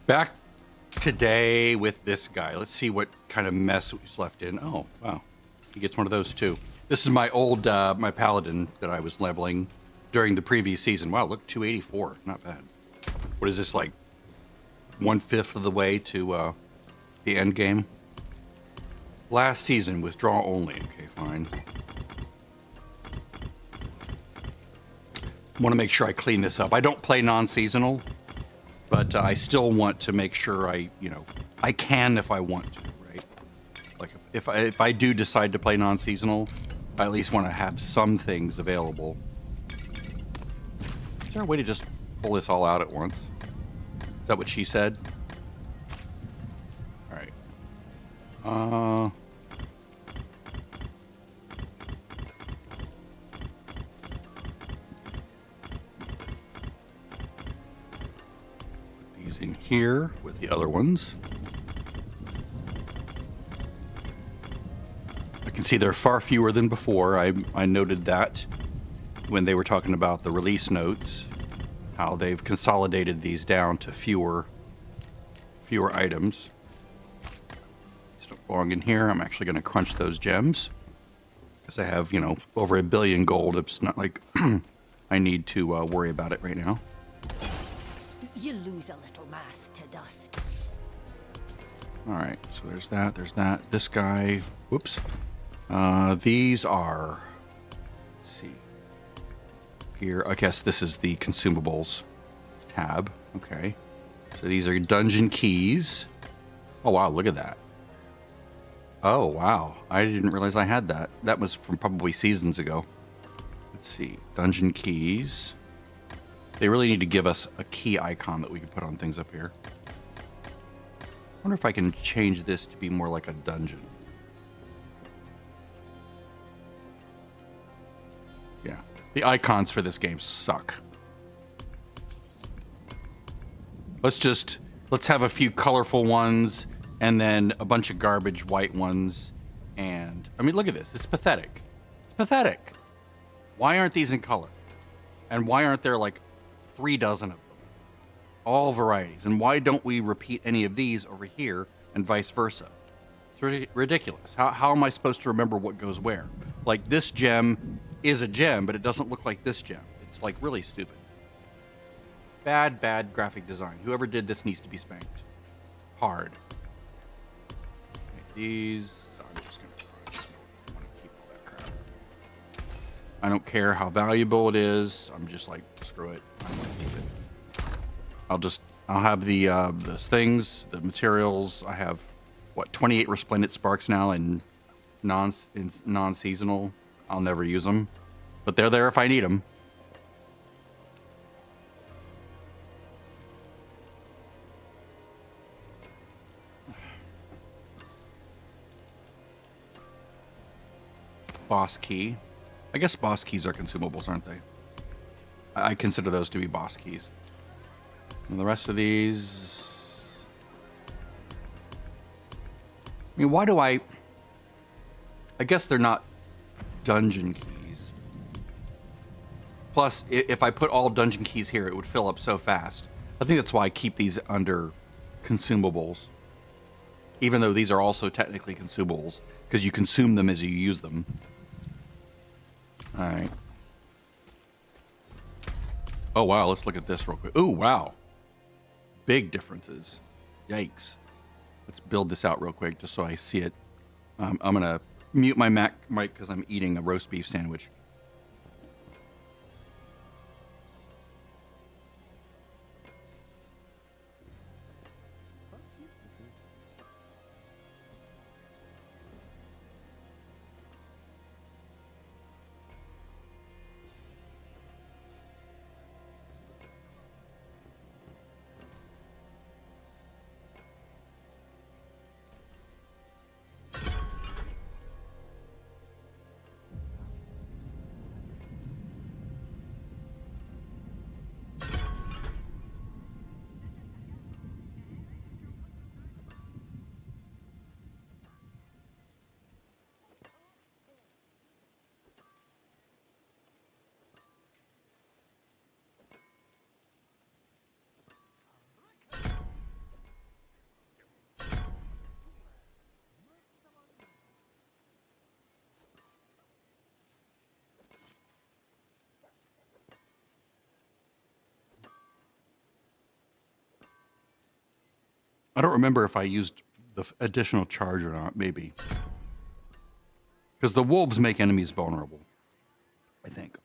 Back today with this guy. Let's see what kind of mess he's left in. Oh, wow. He gets one of those too. This is my old, my paladin that I was leveling during the previous season. Wow, look, 284. Not bad. What is this, like 1/5 of the way to the end game? Last season, withdraw only. Okay, fine. Want to make sure I clean this up. I don't play non-seasonal, but I still want to make sure I can if I want to, right? Like if I do decide to play non-seasonal, I at least want to have some things available. Is there a way to just pull this all out at once? Is that what she said? All right. These in here with the other ones. I can see they're far fewer than before. I noted that when they were talking about the release notes, how they've consolidated these down to fewer items. These don't belong in here. I'm actually going to crunch those gems because I have, over 1 billion gold. It's not like I need to worry about it right now. You lose a little mass to dust. All right, so there's that. There's that. This guy. Whoops. These are. Let's see. Here, I guess this is the consumables tab. Okay. So these are dungeon keys. Oh, wow. Look at that. Oh, wow. I didn't realize I had that. That was from probably seasons ago. Let's see. Dungeon keys. They really need to give us a key icon that we can put on things up here. I wonder if I can change this to be more like a dungeon. Yeah. The icons for this game suck. Let's have a few colorful ones and then a bunch of garbage white ones. And I mean, look at this. It's pathetic. It's pathetic. Why aren't these in color? And why aren't there like 3 dozen of them? All varieties. And why don't we repeat any of these over here and vice versa? It's ridiculous. How am I supposed to remember what goes where? Like this gem is a gem, but it doesn't look like this gem. It's like really stupid. Bad graphic design. Whoever did this needs to be spanked. Hard. Okay, these, I'm just going to crunch. I want to keep all that crap. I don't care how valuable it is. I'm just like, screw it. I'm going to keep it. I'll have the things, the materials. I have, 28 resplendent sparks now in non-seasonal. I'll never use them, but they're there if I need them. Boss key. I guess boss keys are consumables, aren't they? I consider those to be boss keys. And the rest of these... I mean, why do I guess they're not dungeon keys. Plus, if I put all dungeon keys here, it would fill up so fast. I think that's why I keep these under consumables. Even though these are also technically consumables, because you consume them as you use them. All right. Oh, wow. Let's look at this real quick. Oh, wow. Big differences. Yikes. Let's build this out real quick just so I see it. I'm going to mute my mic because I'm eating a roast beef sandwich. I don't remember if I used the additional charge or not, maybe. Because the wolves make enemies vulnerable, I think.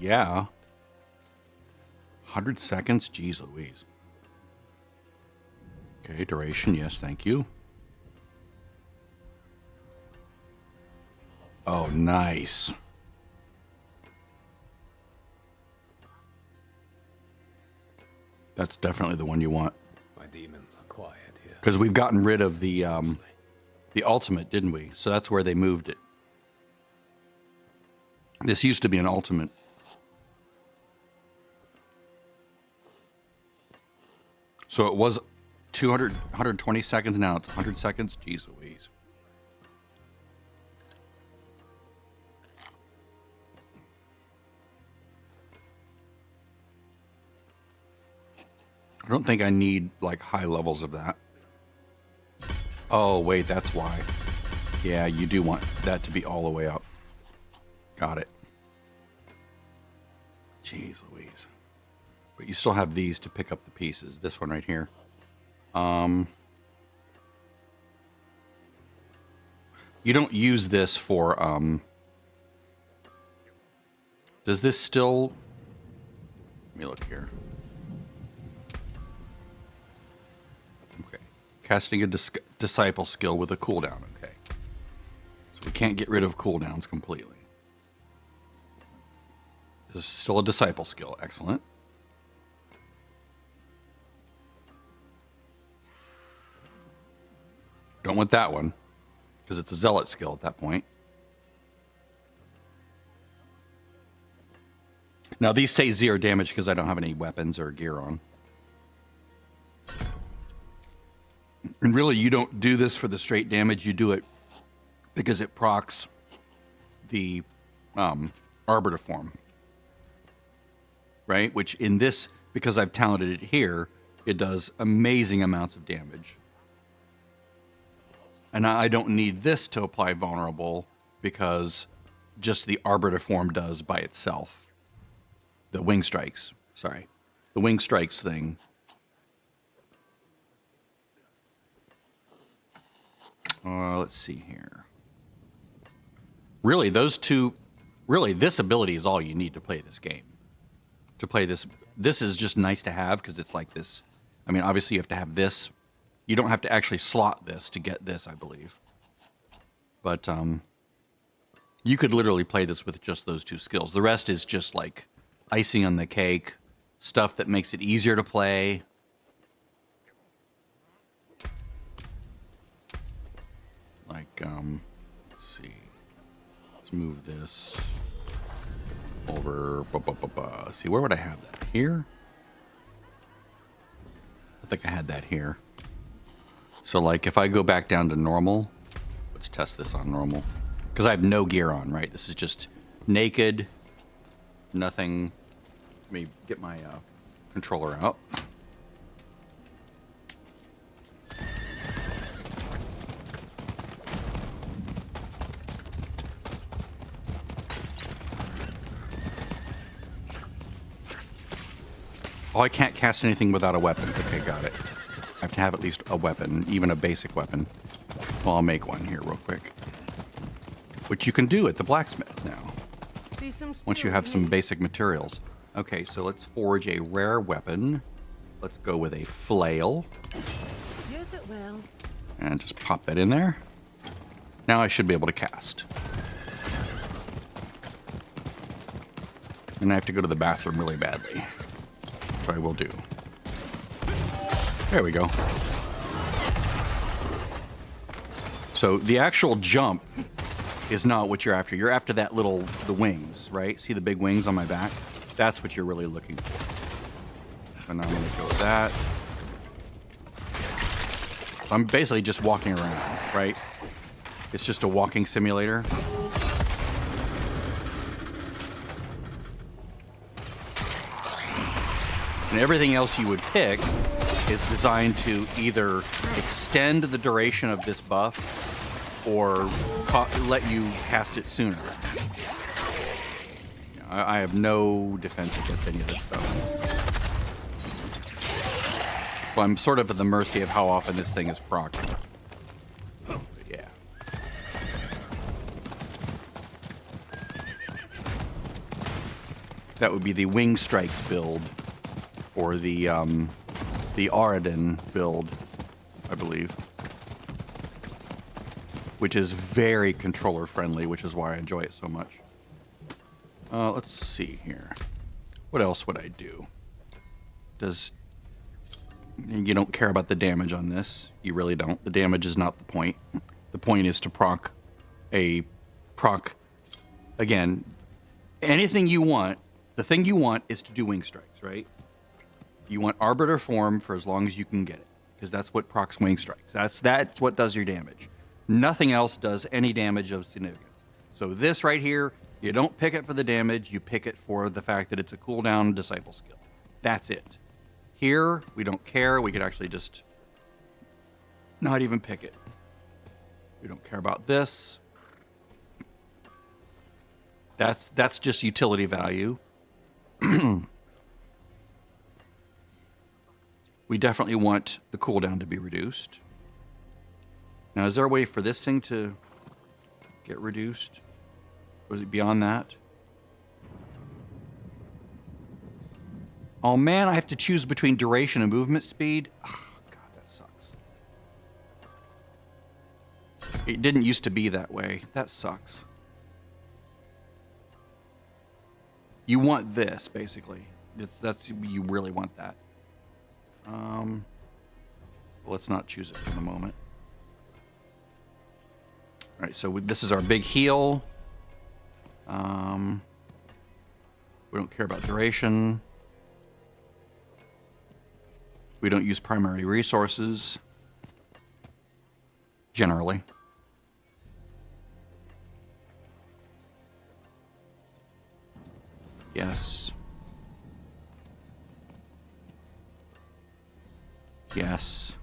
Yeah. 100 seconds? Jeez Louise. Okay, duration, yes, thank you. Oh, nice. That's definitely the one you want. My demons are quiet here. Because we've gotten rid of the ultimate, didn't we? So that's where they moved it. This used to be an ultimate. So it was 120 seconds, now it's 100 seconds? Jeez Louise. I don't think I need, like, high levels of that. Oh, wait, that's why. Yeah, you do want that to be all the way up. Got it. Jeez Louise. But you still have these to pick up the pieces. This one right here. You don't use this for, does this still... Let me look here. Okay. Casting a disciple skill with a cooldown. Okay. So we can't get rid of cooldowns completely. This is still a disciple skill. Excellent. Don't want that one, because it's a zealot skill at that point. Now, these say 0 damage because I don't have any weapons or gear on. And really, you don't do this for the straight damage. You do it because it procs the Arbiter form. Right? Which in this, because I've talented it here, it does amazing amounts of damage. And I don't need this to apply vulnerable because just the Arbiter form does by itself. The wing strikes. Sorry. The wing strikes thing. Let's see here. Really, those two... Really, this ability is all you need to play this game. To play this... This is just nice to have because it's like this... I mean, obviously you have to have this... You don't have to actually slot this to get this, I believe. But you could literally play this with just those two skills. The rest is just like icing on the cake, stuff that makes it easier to play. Like, let's see. Let's move this over. See, where would I have that? Here? I think I had that here. So, like, if I go back down to normal, let's test this on normal. Because I have no gear on, right? This is just naked, nothing. Let me get my controller out. Oh, I can't cast anything without a weapon. Okay, got it. I have to have at least a weapon, even a basic weapon. Well, I'll make one here real quick. Which you can do at the blacksmith now. Once you have some basic materials. Okay, so let's forge a rare weapon. Let's go with a flail. Use it well. And just pop that in there. Now I should be able to cast. And I have to go to the bathroom really badly. Which I will do. There we go. So the actual jump is not what you're after. You're after that little, the wings, right? See the big wings on my back? That's what you're really looking for. And I'm gonna go with that. So I'm basically just walking around, right? It's just a walking simulator. And everything else you would pick is designed to either extend the duration of this buff or let you cast it sooner. I have no defense against any of this stuff. So I'm sort of at the mercy of how often this thing is procced. But yeah. That would be the Wing Strikes build, or the Aradin build, I believe. Which is very controller friendly, which is why I enjoy it so much. Let's see here. What else would I do? You don't care about the damage on this. You really don't. The damage is not the point. The point is to proc. Again, anything you want, the thing you want is to do Wing Strikes, right? You want Arbiter form for as long as you can get it, because that's what procs Wing Strikes. That's what does your damage. Nothing else does any damage of significance. So this right here, you don't pick it for the damage, you pick it for the fact that it's a cooldown disciple skill. That's it. Here, we don't care. We could actually just not even pick it. We don't care about this. That's just utility value. We definitely want the cooldown to be reduced. Now, is there a way for this thing to get reduced? Or is it beyond that? Oh man, I have to choose between duration and movement speed. Oh, God, that sucks. It didn't used to be that way. That sucks. You want this, basically. You really want that. Let's not choose it for the moment. All right, so this is our big heal. We don't care about duration. We don't use primary resources, generally. Yes. Yes.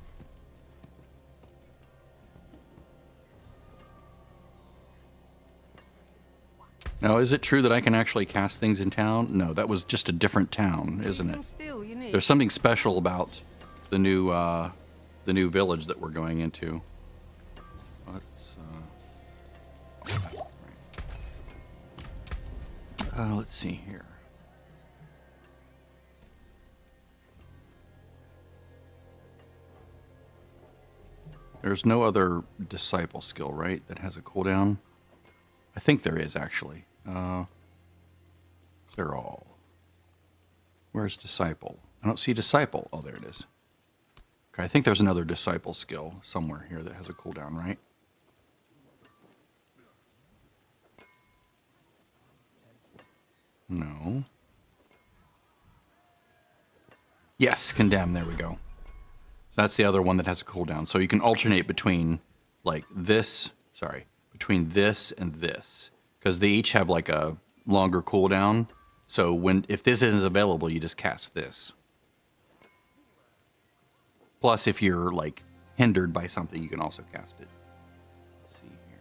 Now, is it true that I can actually cast things in town? No, that was just a different town, isn't it? There's something special about the new village that we're going into. Let's see here. There's no other disciple skill, right, that has a cooldown? I think there is, actually. Clear all. Where's disciple? I don't see disciple. Oh, there it is. Okay, I think there's another disciple skill somewhere here that has a cooldown, right? No. Yes, condemn. There we go. That's the other one that has a cooldown. So you can alternate between, like, this. Sorry. Between this and this. Because they each have, like, a longer cooldown. So if this isn't available, you just cast this. Plus, if you're, like, hindered by something, you can also cast it. Let's see here.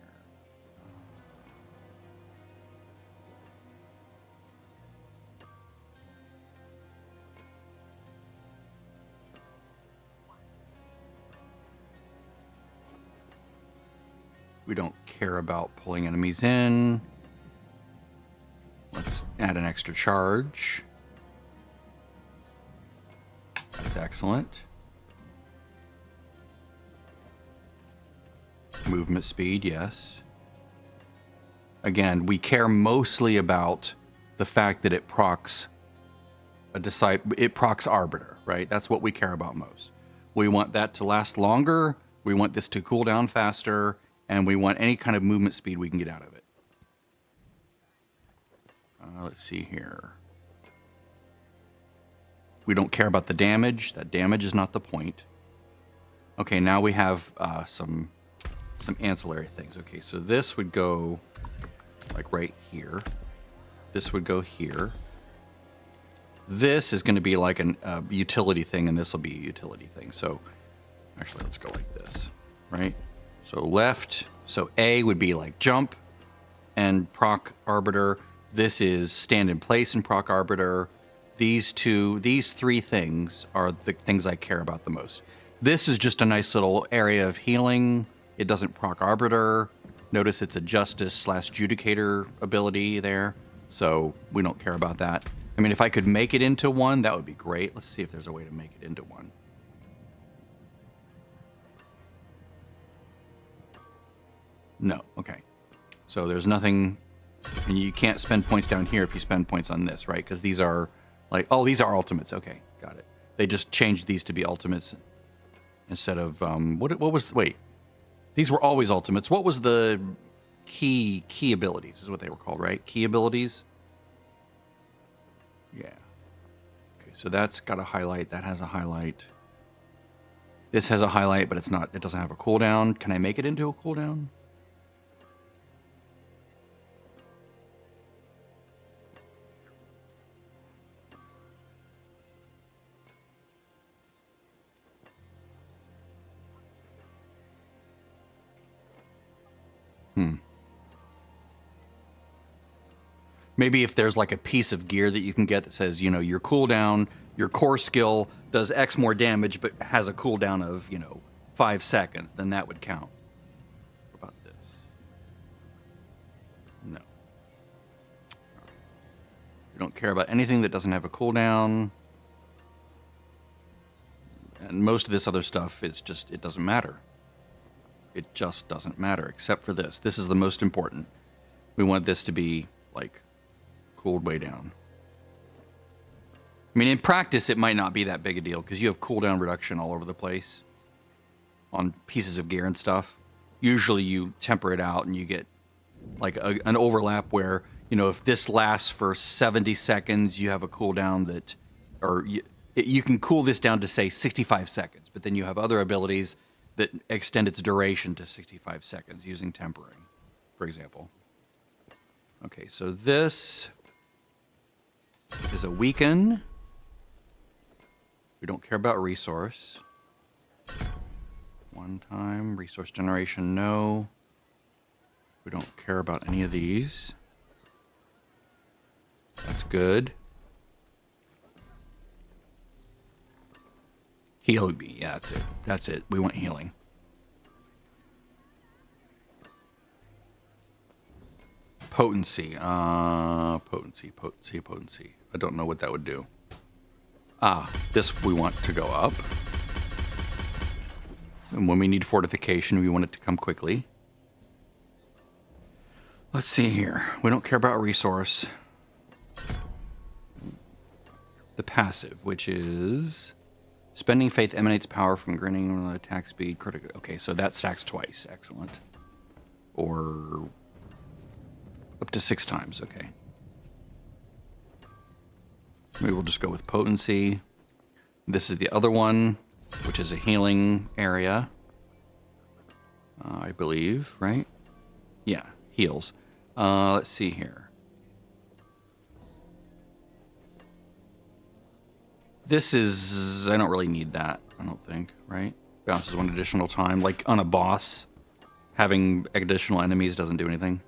We don't care about pulling enemies in. Let's add an extra charge. That's excellent. Movement speed, yes. Again, we care mostly about the fact that it procs it procs Arbiter, right? That's what we care about most. We want that to last longer, we want this to cool down faster, and we want any kind of movement speed we can get out of it. Let's see here. We don't care about the damage. That damage is not the point. Okay, now we have some ancillary things. Okay, so this would go like right here. This would go here. This is going to be like a utility thing, and this will be a utility thing. So actually, let's go like this, right? So left. So A would be like jump and proc arbiter. This is stand in place and proc arbiter. These three things are the things I care about the most. This is just a nice little area of healing. It doesn't proc arbiter. Notice it's a justice / judicator ability there. So we don't care about that. I mean, if I could make it into one, that would be great. Let's see if there's a way to make it into one. No, okay. So there's nothing, and you can't spend points down here if you spend points on this, right? Because these are like, oh, these are ultimates. Okay, got it. They just changed these to be ultimates instead of, wait. These were always ultimates. What was the key abilities is what they were called, right? Key abilities? Yeah. Okay, so that's got a highlight. That has a highlight. This has a highlight, but it doesn't have a cooldown. Can I make it into a cooldown? Maybe if there's like a piece of gear that you can get that says, your cooldown, your core skill does X more damage, but has a cooldown of, 5 seconds, then that would count. What about this? No. We don't care about anything that doesn't have a cooldown. And most of this other stuff is just, it doesn't matter. It just doesn't matter, except for this. This is the most important. We want this to be, like, cooled way down. I mean, in practice, it might not be that big a deal, because you have cooldown reduction all over the place on pieces of gear and stuff. Usually you temper it out, and you get, like, an overlap where, if this lasts for 70 seconds, you have a cooldown that... Or you can cool this down to, say, 65 seconds, but then you have other abilities that extend its duration to 65 seconds using tempering, for example. Okay, so this is a weaken. We don't care about resource. One time, resource generation, no. We don't care about any of these. That's good. Heal me, yeah, that's it. That's it. We want healing. Potency. Potency. I don't know what that would do. This we want to go up. And when we need fortification, we want it to come quickly. Let's see here. We don't care about resource. The passive, which is... Spending faith emanates power from grinning attack speed, critical. Okay, so that stacks twice. Excellent. Or up to 6 times. Okay. Maybe we'll just go with potency. This is the other one, which is a healing area. I believe, right? Yeah, heals. Let's see here. This is... I don't really need that, I don't think, right? Bounces 1 additional time. Like, on a boss, having additional enemies doesn't do anything.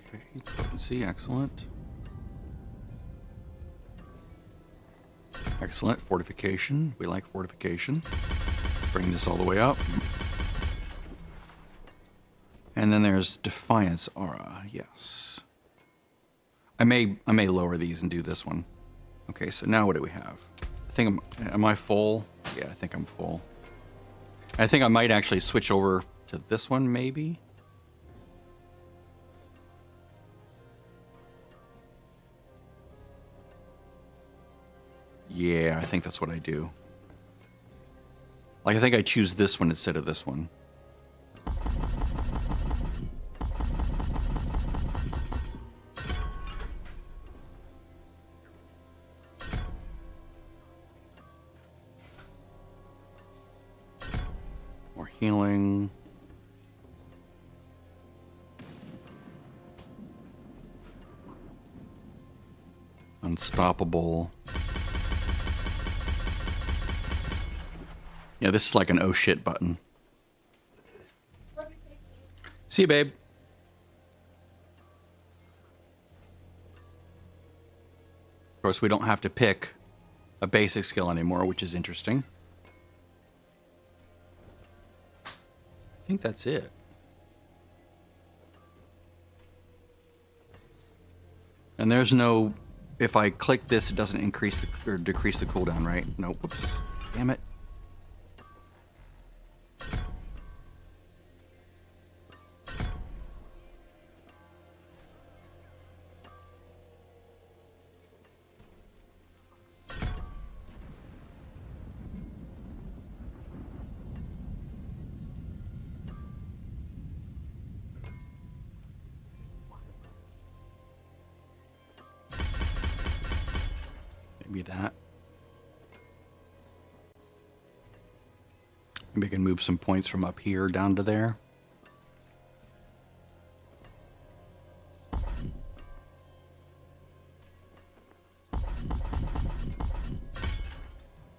Okay, potency, excellent. Excellent, fortification. We like fortification. Bring this all the way up. And then there's Defiance Aura, yes. I may lower these and do this one. Okay, so now what do we have? I think am I full? Yeah, I think I'm full. I think I might actually switch over to this one, maybe. Yeah, I think that's what I do. Like, I think I choose this one instead of this one. More healing. Unstoppable. Yeah, this is like an oh shit button. See you, babe. Of course, we don't have to pick a basic skill anymore, which is interesting. I think that's it. And there's no... If I click this, it doesn't increase the, or decrease the cooldown, right? No, whoops. Damn it. Maybe that. Maybe I can move some points from up here down to there.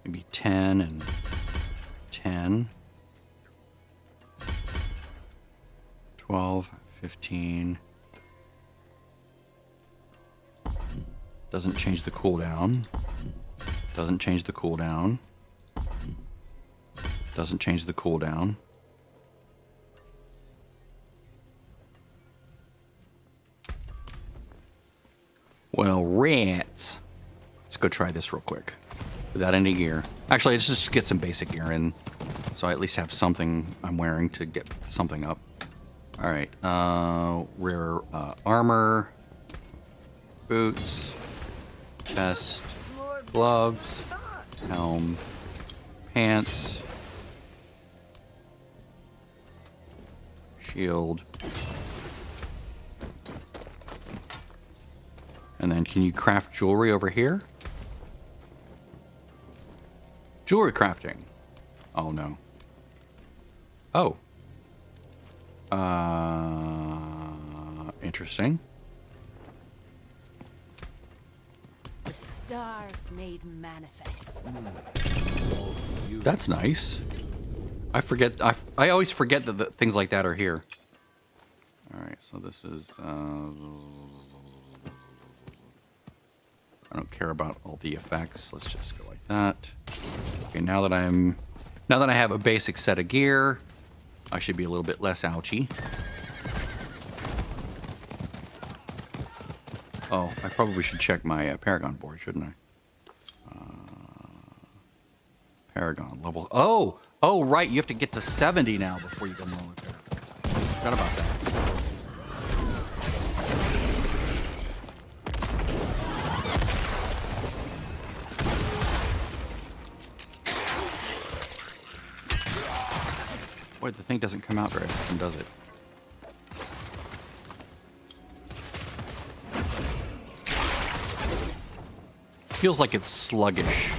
Maybe 10 and 10. 12, 15. Doesn't change the cooldown. Doesn't change the cooldown. Doesn't change the cooldown. Well, rats. Let's go try this real quick. Without any gear. Actually, let's just get some basic gear in. So I at least have something I'm wearing to get something up. Alright. Rare armor. Boots. Chest, gloves, helm, pants, shield, and then can you craft jewelry over here? Jewelry crafting. Oh no. Oh. Interesting. Stars made manifest. That's nice. I forget. I always forget that things like that are here. All right, so this is. I don't care about all the effects. Let's just go like that. Okay, now that I have a basic set of gear, I should be a little bit less ouchy. Oh, I probably should check my Paragon board, shouldn't I? Paragon level. Oh, right. You have to get to 70 now before you can lower Paragon. Forgot about that. Boy, the thing doesn't come out very often, does it? Feels like it's sluggish.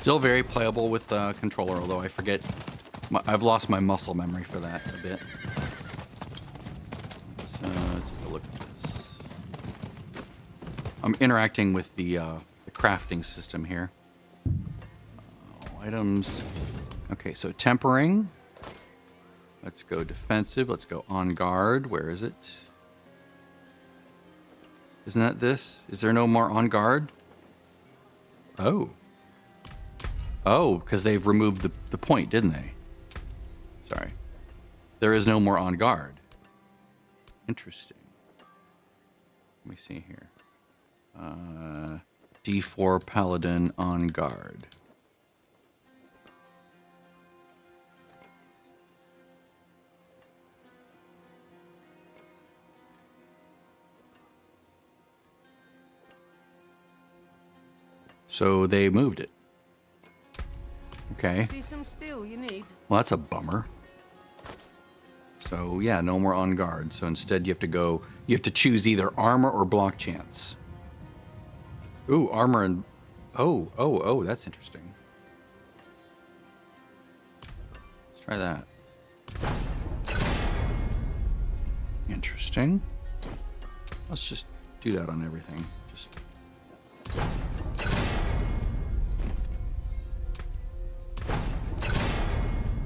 Still very playable with the controller, although I forget. I've lost my muscle memory for that a bit. So, take a look at this. I'm interacting with the crafting system here. Items. Okay, so tempering. Let's go defensive. Let's go on guard. Where is it? Isn't that this? Is there no more on guard? Oh. Oh, because they've removed the point, didn't they? Sorry. There is no more on guard. Interesting. Let me see here. D4 Paladin on guard. So they moved it. Okay. See some steel you need. Well, that's a bummer. So yeah, no more on guard. So instead you have to choose either armor or block chance. Ooh, armor and, oh, that's interesting. Let's try that. Interesting. Let's just do that on everything. Just.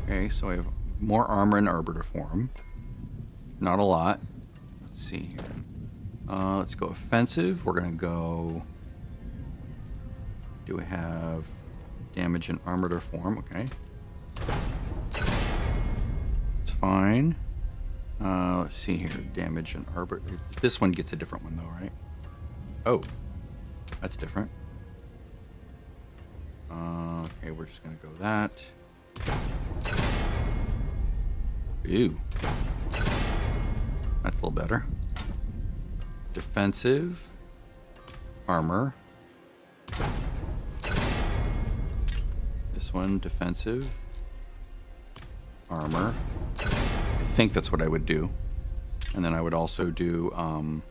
Okay, so I have more armor and arbiter form. Not a lot. Let's see here. Let's go offensive. We're gonna go. Do we have damage and arbiter form? Okay. It's fine. Let's see here. Damage and arbiter. This one gets a different one though, right? Oh, that's different. Okay, we're just gonna go that. Ew. That's a little better. Defensive. Armor. This one, defensive. Armor. I think that's what I would do. And then I would also do, ugh.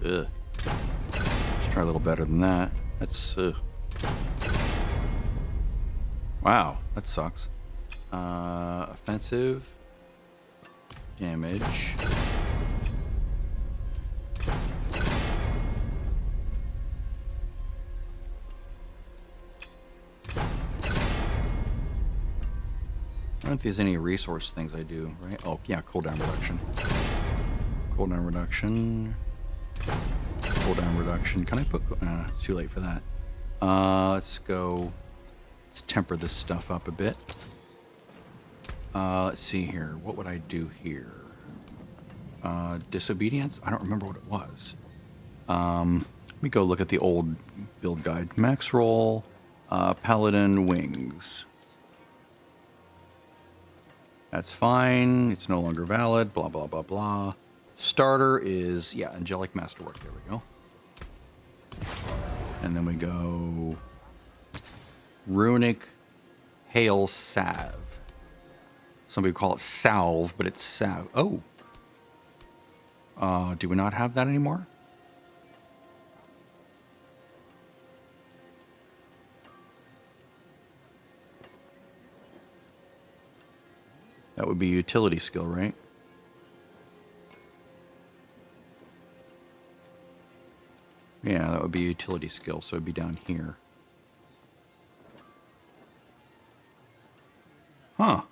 Let's try a little better than that. That's, wow, that sucks. Offensive. Damage. I don't know if there's any resource things I do, right? Oh, yeah, cooldown reduction. Cooldown reduction. Cooldown reduction. Can I put... it's too late for that. Let's go... Let's temper this stuff up a bit. Let's see here. What would I do here? Disobedience? I don't remember what it was. Let me go look at the old build guide. Max roll, paladin wings. That's fine. It's no longer valid. Blah, blah, blah, blah. Starter is, yeah, angelic masterwork. There we go. And then we go runic hail salve. Some people call it salve, but it's salve. Oh. Do we not have that anymore? That would be utility skill, right? Yeah, that would be utility skill, so it'd be down here. Huh.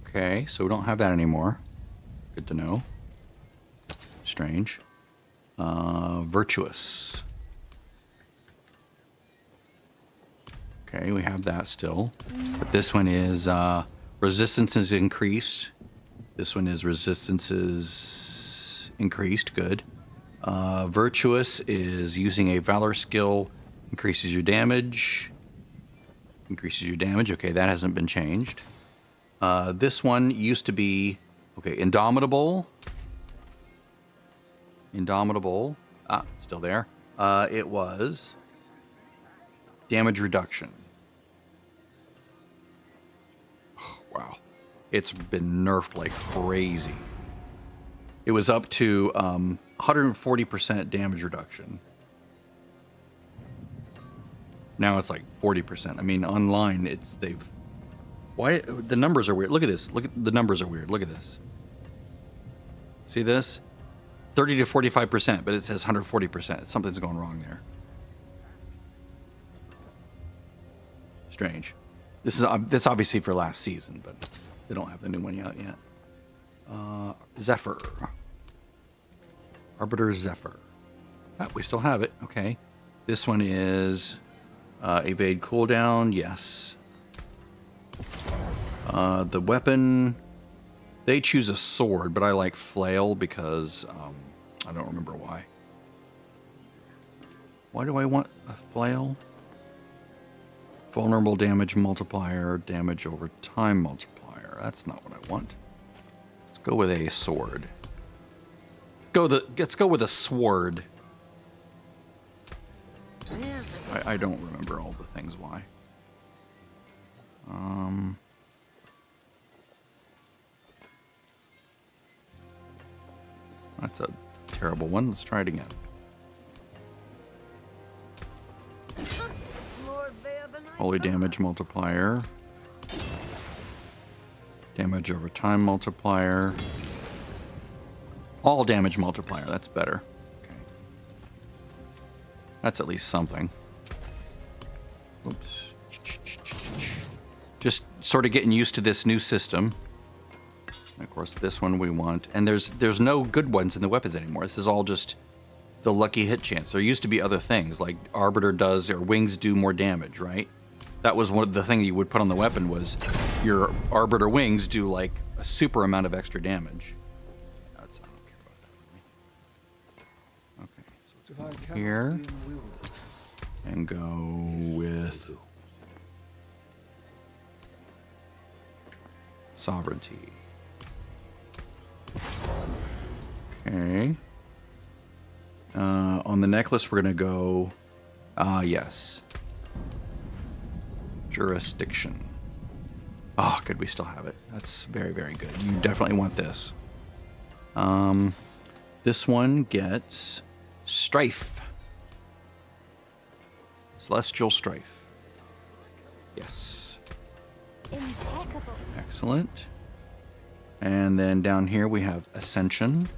Okay, so we don't have that anymore. Good to know. Strange. Virtuous. Okay, we have that still. But this one is resistance is increased. This one is resistance is increased. Good. Virtuous is using a valor skill, increases your damage. Increases your damage. Okay, that hasn't been changed. This one used to be, okay, Indomitable. Indomitable. Ah, still there. It was damage reduction. Oh, wow. It's been nerfed like crazy. It was up to 140% damage reduction. Now it's like 40%. I mean, online, they've... Why? The numbers are weird. Look at this. Look at the numbers are weird. Look at this. See this? 30 to 45%, but it says 140%. Something's going wrong there. Strange. That's obviously for last season, but they don't have the new one out yet. Zephyr. Arbiter Zephyr. Ah, we still have it. Okay. This one is evade cooldown. Yes. The weapon, they choose a sword, but I like flail because I don't remember why. Why do I want a flail? Vulnerable damage multiplier, damage over time multiplier. That's not what I want. Let's go with a sword. Let's go with a sword. I don't remember. remember all the things why. That's a terrible one. Let's try it again. Holy damage multiplier. Damage over time multiplier. All damage multiplier. That's better. Okay. That's at least something. Oops. Just sort of getting used to this new system. And of course, this one we want. And there's no good ones in the weapons anymore. This is all just the lucky hit chance. There used to be other things, like Arbiter does, or wings do more damage, right? That was one of the things you would put on the weapon was your Arbiter wings do like a super amount of extra damage. That's, I don't care about that really. Okay, so let's go here and go with Sovereignty. Okay. On the necklace, we're going to go, yes. Jurisdiction. Oh, good, we still have it. That's very, very good. You definitely want this. This one gets Strife. Celestial Strife. Yes. Impeccable. Excellent. And then down here we have Ascension.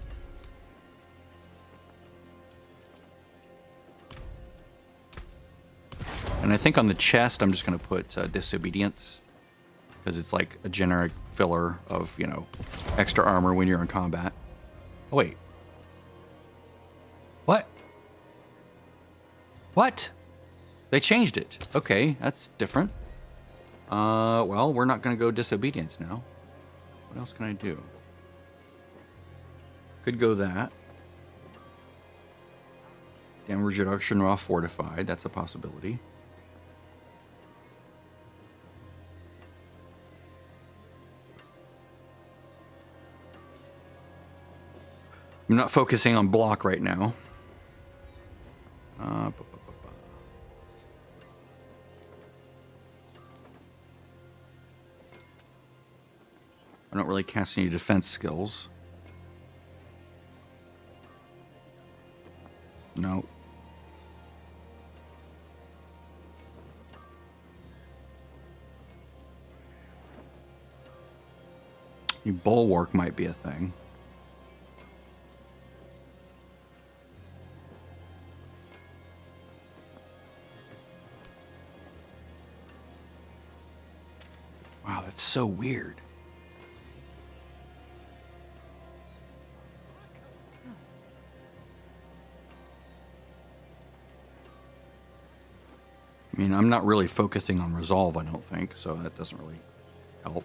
And I think on the chest, I'm just going to put Disobedience, because it's like a generic filler of, you know, extra armor when you're in combat. Oh, wait. What? What? They changed it. Okay, that's different. Well, we're not going to go Disobedience now. What else can I do? Could go that. Damage reduction while fortified. That's a possibility. I'm not focusing on block right now. I don't really cast any defense skills. No. Bulwark might be a thing. Wow, that's so weird. I mean, I'm not really focusing on resolve, I don't think, so that doesn't really help.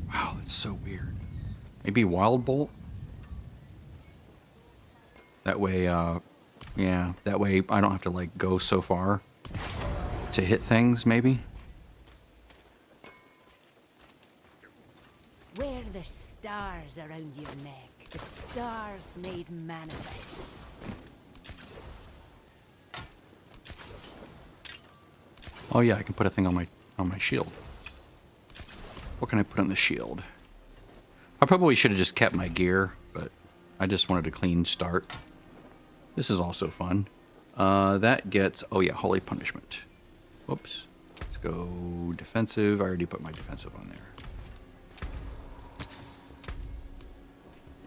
Wow, that's so weird. Maybe Wild Bolt? That way, yeah, that way I don't have to, like, go so far to hit things, maybe? Wear the stars around your neck. The stars made manifest. Oh yeah, I can put a thing on my shield. What can I put on the shield? I probably should have just kept my gear, but I just wanted a clean start. This is also fun. That gets, oh yeah, Holy Punishment. Whoops. Let's go defensive. I already put my defensive on there.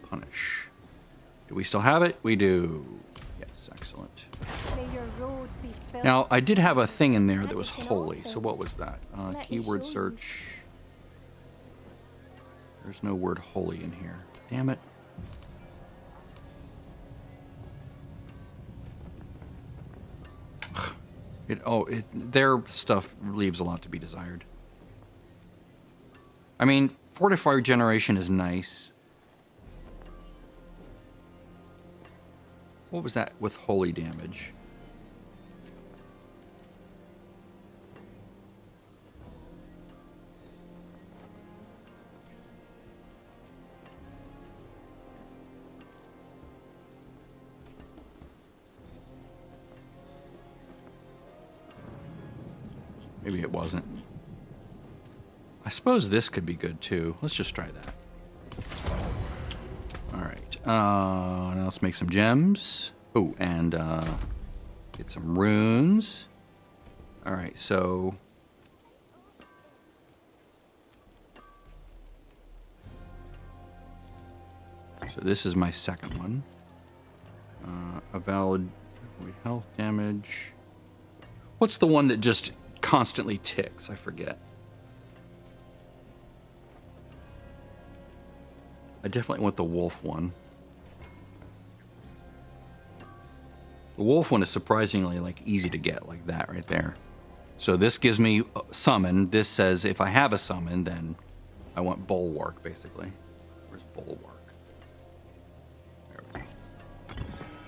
Punish. Do we still have it? We do. Yes, excellent. May your road be filled. Now, I did have a thing in there that was holy. So what was that? Keyword search. There's no word holy in here. Damn it. Their stuff leaves a lot to be desired. I mean, Fortify Regeneration is nice. What was that with holy damage? Maybe it wasn't. I suppose this could be good too. Let's just try that. All right. Now let's make some gems. Oh, and get some runes. All right, so this is my second one. A valid health damage. What's the one that just constantly ticks? I forget. I definitely want the wolf one. The wolf one is surprisingly like easy to get, like that right there. So this gives me summon. This says if I have a summon, then I want bulwark, basically. Where's bulwark? There we go.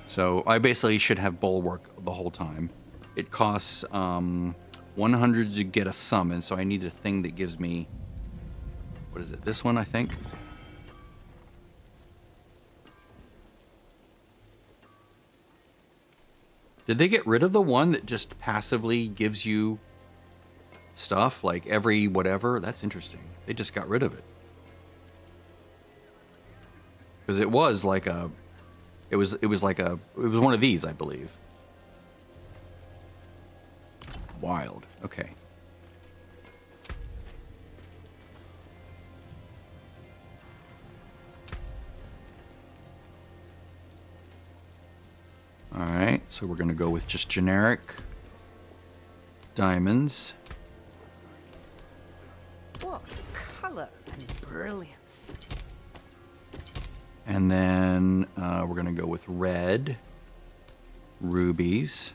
So I basically should have bulwark the whole time. It costs 100 to get a summon, so I need a thing that gives me, what is it? This one, I think. Did they get rid of the one that just passively gives you stuff like every whatever? That's interesting. They just got rid of it. Because it was like a, it was one of these, I believe. Wild. Okay. All right, so we're gonna go with just generic diamonds. What color and brilliance. And then we're gonna go with red rubies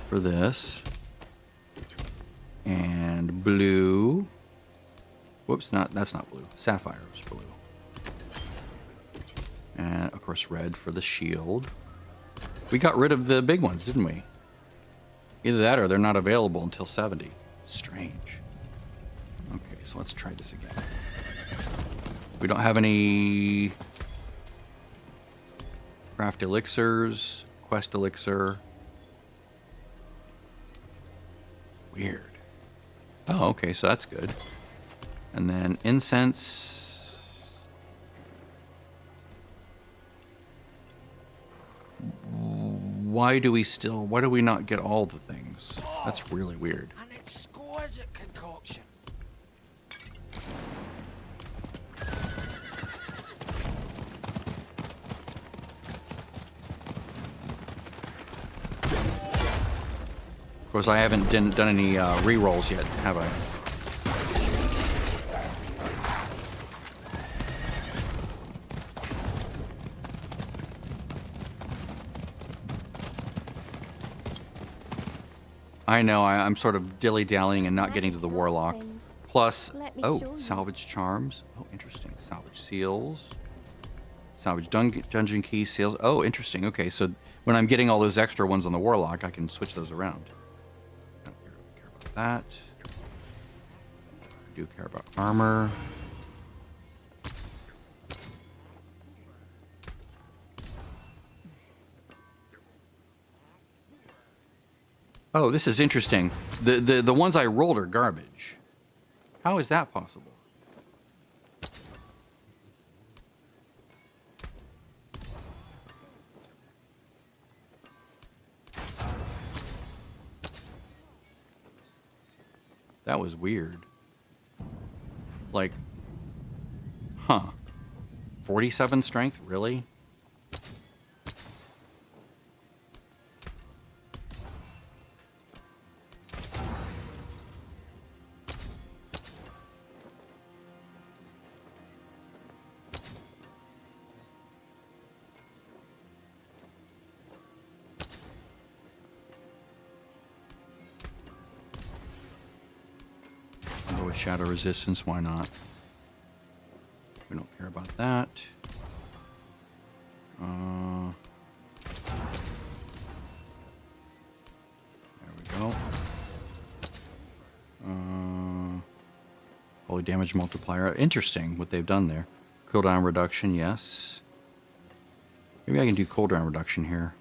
for this. And blue. Whoops, that's not blue. Sapphire is blue. And of course red for the shield. We got rid of the big ones, didn't we? Either that or they're not available until 70. Strange. Okay, so let's try this again. We don't have any craft elixirs, quest elixir. Weird. Oh, okay, so that's good. And then incense. Why do we not get all the things? That's really weird. An exquisite concoction. Of course, I haven't done any re-rolls yet, have I? I know, I'm sort of dilly-dallying and not getting to the Warlock. Plus, oh, salvage charms. Oh, interesting. Salvage seals. Salvage dungeon key seals. Oh, interesting. Okay, so when I'm getting all those extra ones on the Warlock, I can switch those around. I don't care about that. I do care about armor. Oh, this is interesting. The ones I rolled are garbage. How is that possible? That was weird. Like, huh. 47 strength? Really? Shadow resistance, why not? We don't care about that. There we go. Holy damage multiplier. Interesting what they've done there. Cooldown reduction, yes. Maybe I can do cooldown reduction here.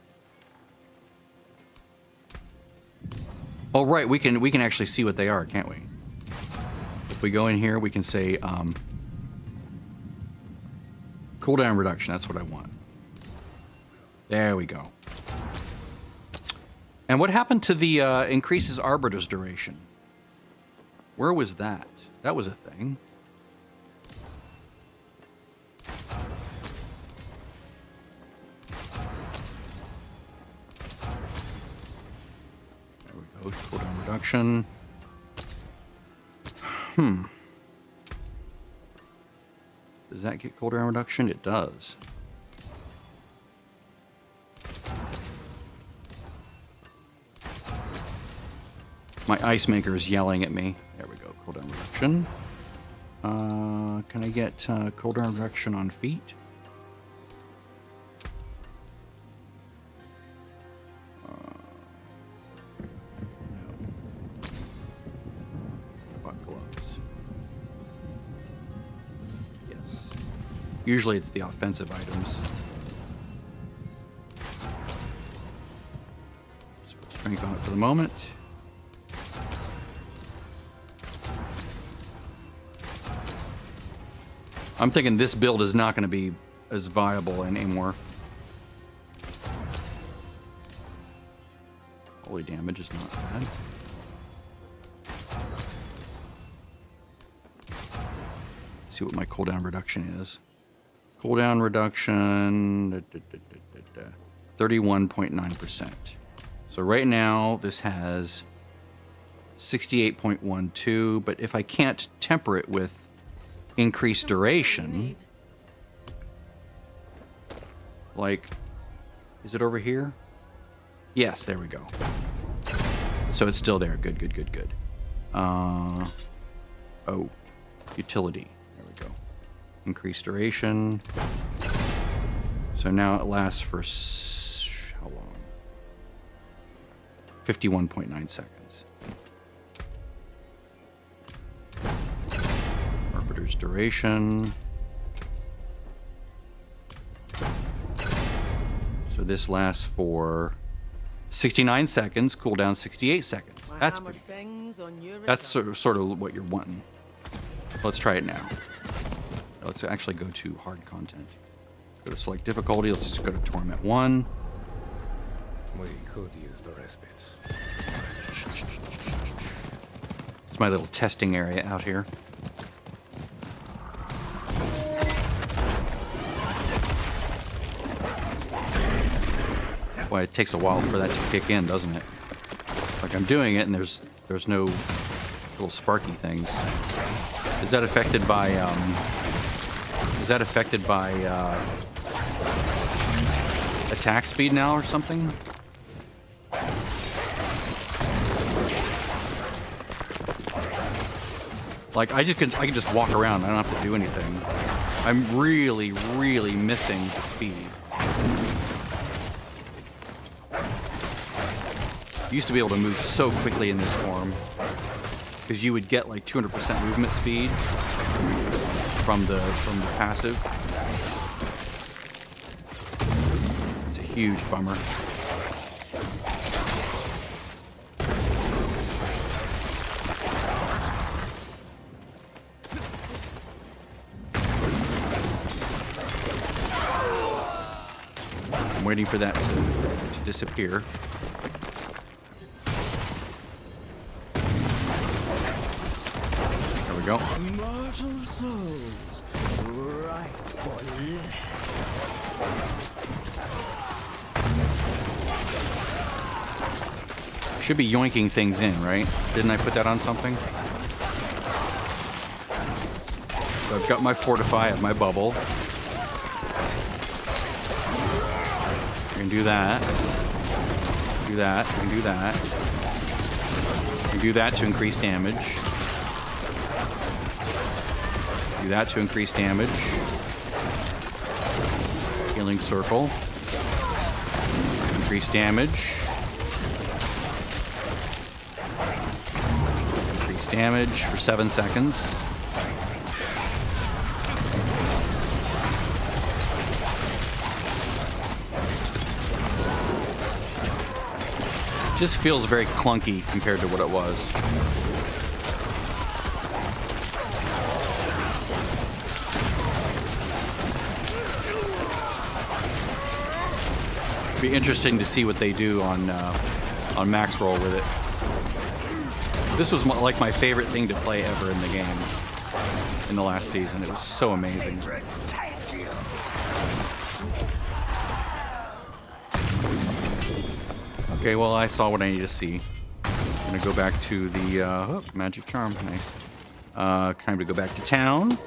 Oh, right. We can actually see what they are, can't we? If we go in here, we can say cooldown reduction. That's what I want. There we go. And what happened to the increases Arbiter's duration? Where was that? That was a thing. There we go. Cooldown reduction. Does that get cooldown reduction? It does. My ice maker is yelling at me. There we go. Cooldown reduction. Can I get cooldown reduction on feet? No. What gloves? Yes. Usually it's the offensive items. Just put strength on it for the moment. I'm thinking this build is not going to be as viable anymore. Holy damage is not bad. Let's see what my cooldown reduction is. Cooldown reduction 31.9%. So right now this has 68.12, but if I can't temper it with increased duration, like, is it over here? Yes, there we go. So it's still there. Good, good, good, good. Oh, utility. There we go. Increased duration. So now it lasts for how long? 51.9 seconds. Duration. So this lasts for 69 seconds, cooldown 68 seconds. That's pretty good. That's sort of what you're wanting. Let's try it now. Let's actually go to hard content. Go to select difficulty. Let's just go to Torment 1. We could use the respite. It's my little testing area out here. Boy, it takes a while for that to kick in, doesn't it? Like I'm doing it and there's no little sparky things. Is that affected by attack speed now or something? Like I can just walk around. I don't have to do anything. I'm really, really missing the speed. You used to be able to move so quickly in this form because you would get like 200% movement speed from the passive. It's a huge bummer. I'm waiting for that to disappear. Go. Immortal souls, right for left. Should be yoinking things in, right? Didn't I put that on something? So I've got my fortify, I have my bubble. I can do that. Do that. I can do that. I can do that to increase damage. Do that to increase damage. Healing circle. Increase damage. Increase damage for 7 seconds. Just feels very clunky compared to what it was. Be interesting to see what they do on max roll with it. This was like my favorite thing to play ever in the game in the last season. It was so amazing. Okay, well, I saw what I need to see. I'm gonna go back to the oh, magic charm. Nice. Time to go back to town.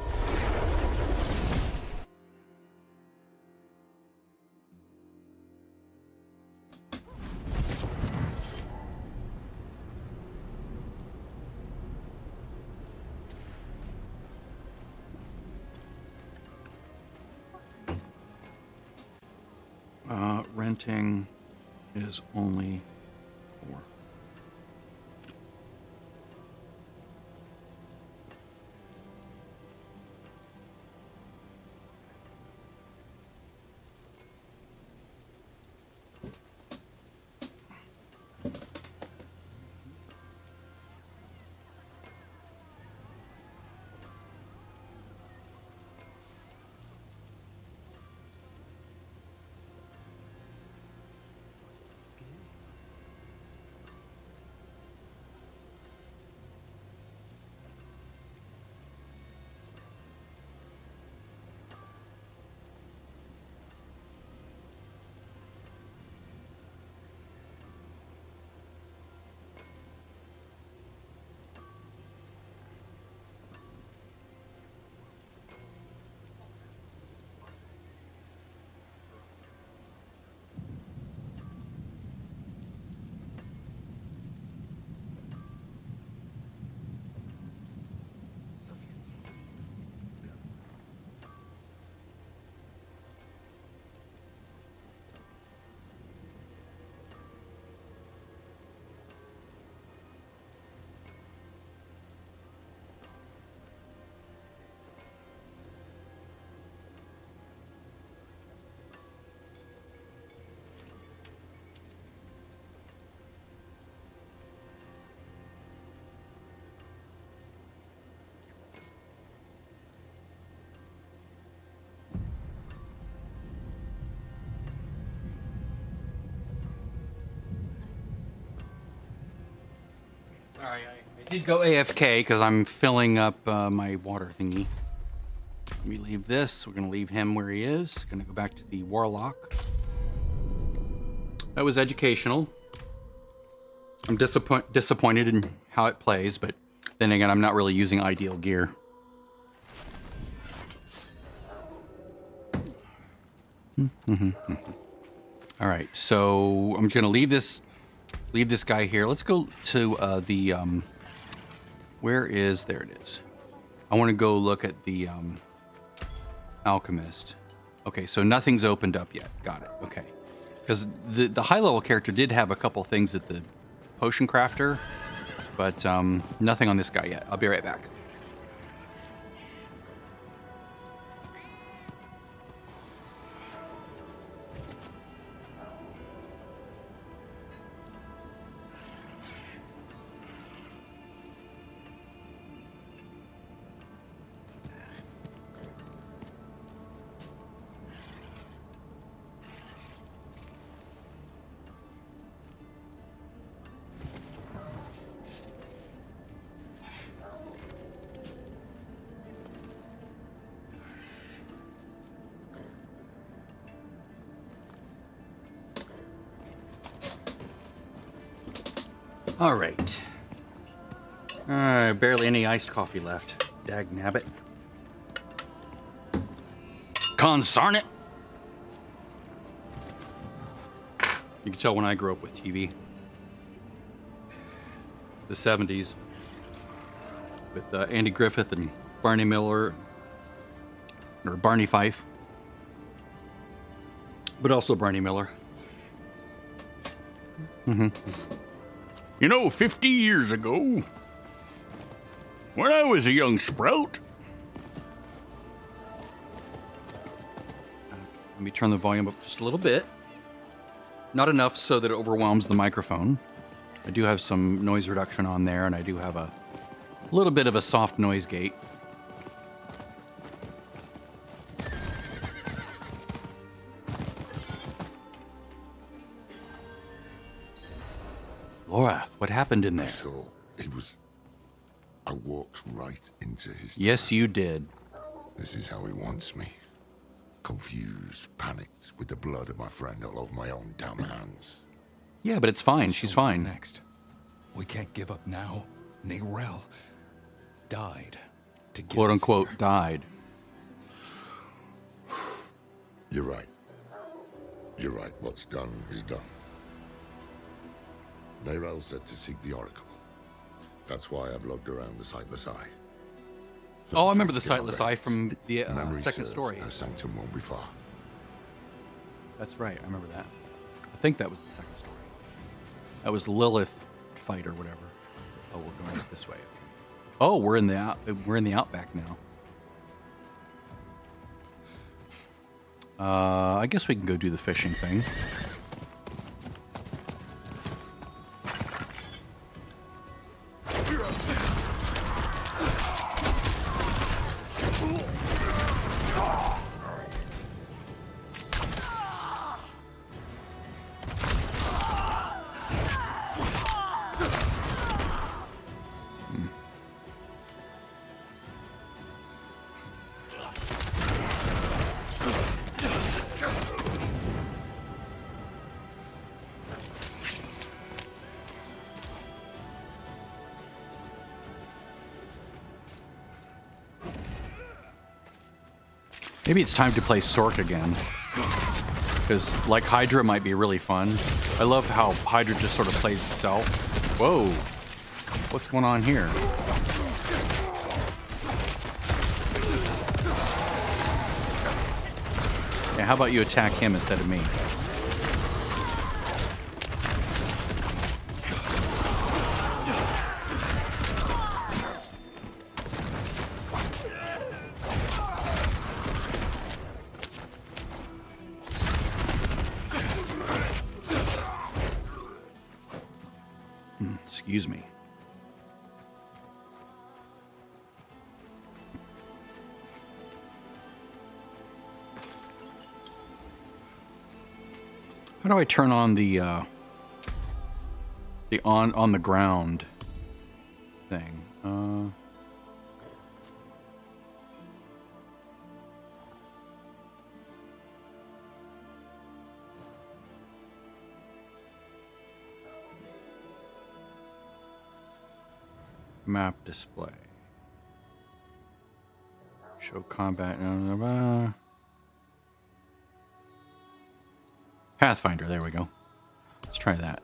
Renting is only 4. Alright, I did go AFK because I'm filling up my water thingy. Let me leave this. We're going to leave him where he is. Going to go back to the Warlock. That was educational. I'm disappointed in how it plays, but then again, I'm not really using ideal gear. Alright, so I'm going to leave this guy here. Let's go to the where is, there it is. I want to go look at the alchemist. Okay, so nothing's opened up yet. Got it. Okay, because the high level character did have a couple things at the potion crafter, but nothing on this guy yet. I'll be right back. All right. Barely any iced coffee left. Dag nabbit. Consarn it! You can tell when I grew up with TV. The 70s. With Andy Griffith and Barney Miller. Or Barney Fife. But also Barney Miller. You know, 50 years ago, when I was a young sprout. Let me turn the volume up just a little bit. Not enough so that it overwhelms the microphone. I do have some noise reduction on there, and I do have a little bit of a soft noise gate. Lorath, what happened in there? So it was. I walked right into his. Yes, you did. This is how he wants me. Confused, panicked, with the blood of my friend all over my own damn hands. Yeah, but it's fine. She's fine. Next. We can't give up now. Neyrelle died to get Quote us unquote here. died. You're right. You're right. What's done is done. Neyrelle said to seek the Oracle. That's why I've lugged around the Sightless Eye. Oh, I remember the Trying to get Sightless my Eye from the memory second serves, story. Our sanctum won't be far. That's right. I remember that. I think that was the second story. That was Lilith fight or whatever. Oh, we're going this way. Okay. Oh, we're in the outback now. I guess we can go do the fishing thing. Maybe it's time to play Sork again. Because, like, Hydra might be really fun. I love how Hydra just sort of plays itself. Whoa. What's going on here? Yeah, how about you attack him instead of me? Excuse me. How do I turn on the on the ground thing? Map display. Show combat. Pathfinder, there we go. Let's try that.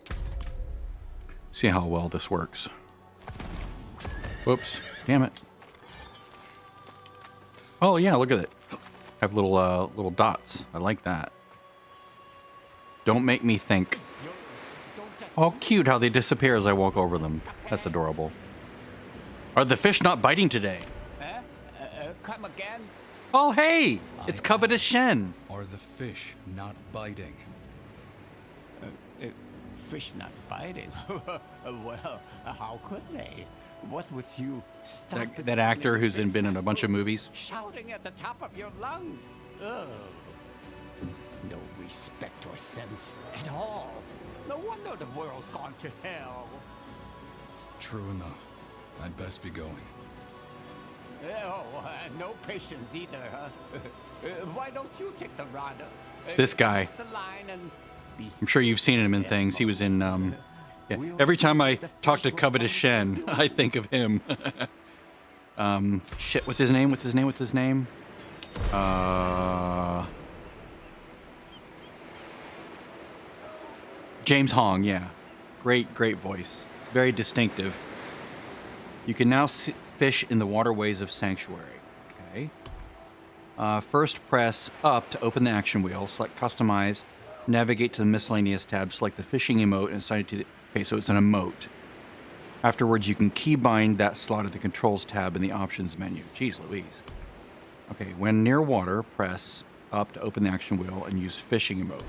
See how well this works. Whoops. Damn it. Oh yeah, look at it. Have little dots. I like that. Don't make me think. Oh, cute how they disappear as I walk over them. That's adorable. Are the fish not biting today? Come again? Oh, hey! It's Covetous Shen. Are the fish not biting? Fish not biting? Well, how could they? What with you stopping That actor who's been in a bunch of movies. shouting at the top of your lungs? Ugh. No respect or sense at all. No wonder the world's gone to hell. True enough. I'd best be going. Oh, no patience either, huh? Why don't you take the rod? It's this guy. The line and be I'm sure you've seen him in things. He was in, yeah. Every time I talk to Covetous Shen, I think of him. Shit, what's his name? What's his name? What's his name? James Hong, yeah. Great voice. Very distinctive. You can now fish in the waterways of Sanctuary. Okay. First press up to open the action wheel. Select Customize. Navigate to the Miscellaneous tab. Select the fishing emote and assign it to the... Okay, so it's an emote. Afterwards, you can keybind that slot at the Controls tab in the Options menu. Jeez Louise. Okay, when near water, press up to open the action wheel and use fishing emote.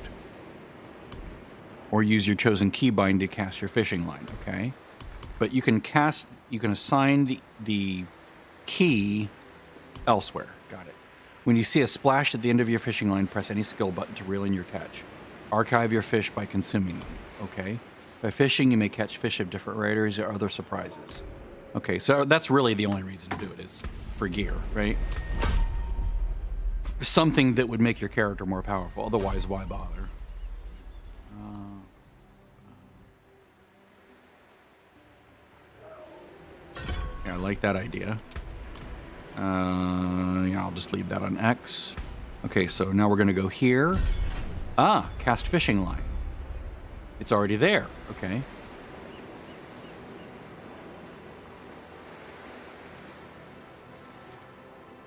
or use your chosen keybind to cast your fishing line, okay? But you can assign the key elsewhere. Got it. When you see a splash at the end of your fishing line, press any skill button to reel in your catch. Archive your fish by consuming them, okay? By fishing, you may catch fish of different varieties or other surprises. Okay, so that's really the only reason to do it, is for gear, right? Something that would make your character more powerful. Otherwise, why bother? Yeah, I like that idea. Yeah, I'll just leave that on X. Okay, so now we're going to go here. Ah, cast fishing line. It's already there. Okay.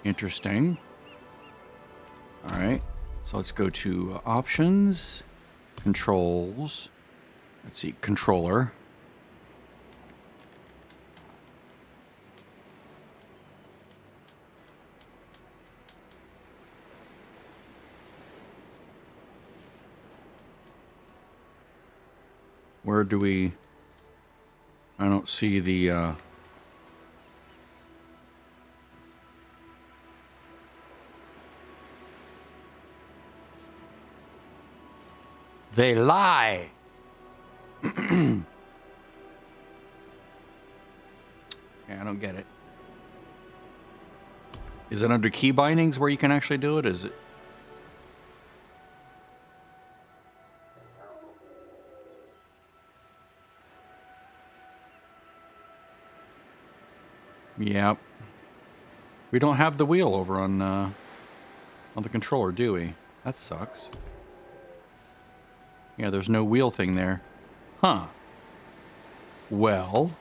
Interesting. All right. So let's go to options, controls. Let's see, controller. Where do we... I don't see the... They lie! Yeah, I don't get it. Is it under key bindings where you can actually do it? Is it... Yep. We don't have the wheel over on the controller, do we? That sucks. Yeah, there's no wheel thing there. Huh. Well.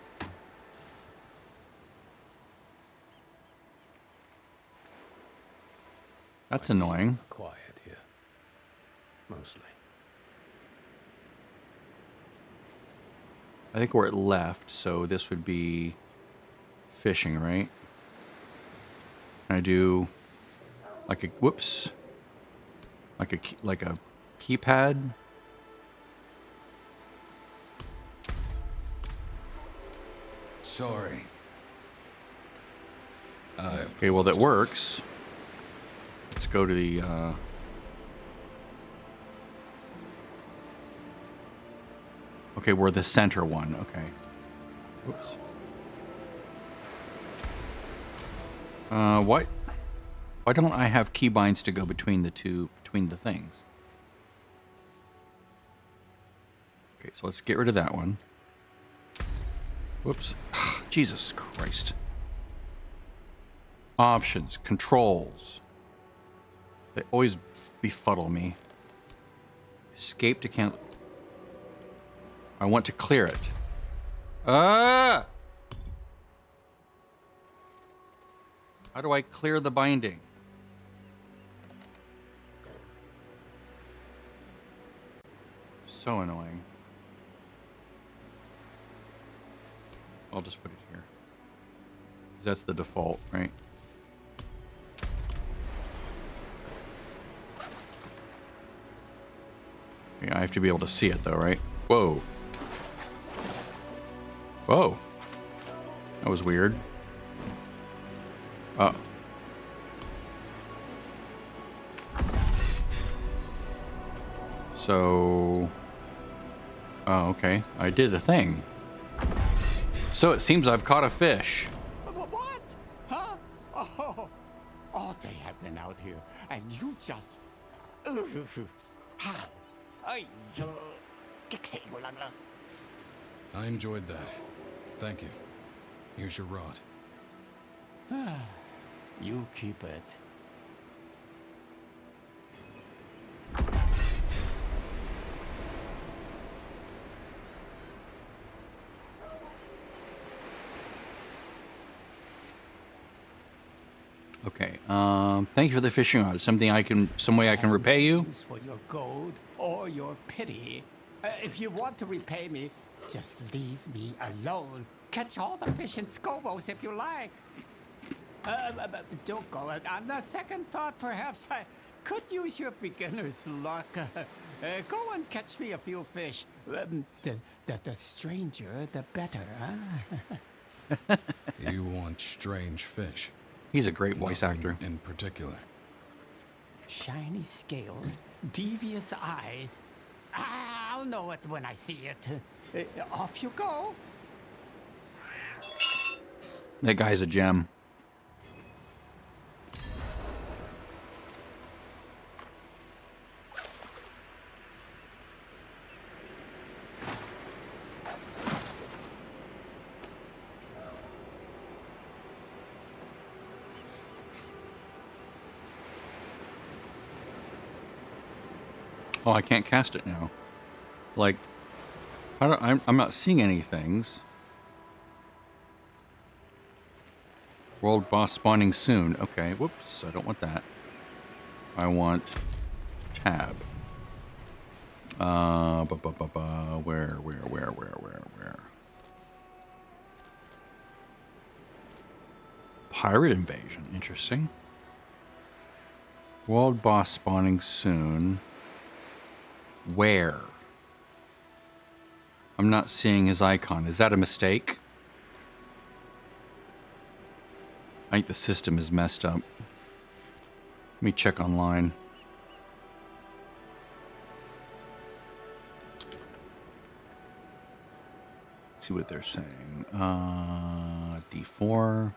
That's annoying. Quiet here. Mostly. I think we're at left, so this would be fishing, right? Can I do like a whoops? Like a keypad? Sorry. Okay, well that works. Let's go to the okay, we're the center one. Okay. Whoops. Why don't I have keybinds to go between the things? Okay, so let's get rid of that one. Whoops. Jesus Christ. Options, controls. They always befuddle me. Escape to cancel. I want to clear it. Ah! How do I clear the binding? So annoying. I'll just put it here. That's the default, right? Yeah, I have to be able to see it though, right? Whoa. Whoa. That was weird. So... Oh, okay. I did a thing. So it seems I've caught a fish. What? Huh? Oh, all day I've been out here, and you just... How? Ay, kikse mo lang lang. I enjoyed that. Thank you. Here's your rod. You keep it. Okay. Thank you for the fishing rod. Some way I can repay you? Use for your gold or your pity. If you want to repay me, just leave me alone. Catch all the fish in Scovos if you like. Don't go. On the second thought, perhaps I could use your beginner's luck. Go and catch me a few fish. The stranger, the better, huh? You want strange fish. He's a great voice Nothing actor. in particular. Shiny scales, devious eyes. I'll know it when I see it. Off you go. That guy's a gem. Oh, I can't cast it now. Like, I'm not seeing any things. World boss spawning soon. Okay, whoops, I don't want that. I want tab. Where? Pirate invasion, interesting. World boss spawning soon. Where? I'm not seeing his icon. Is that a mistake? I think the system is messed up. Let me check online. See what they're saying. D4.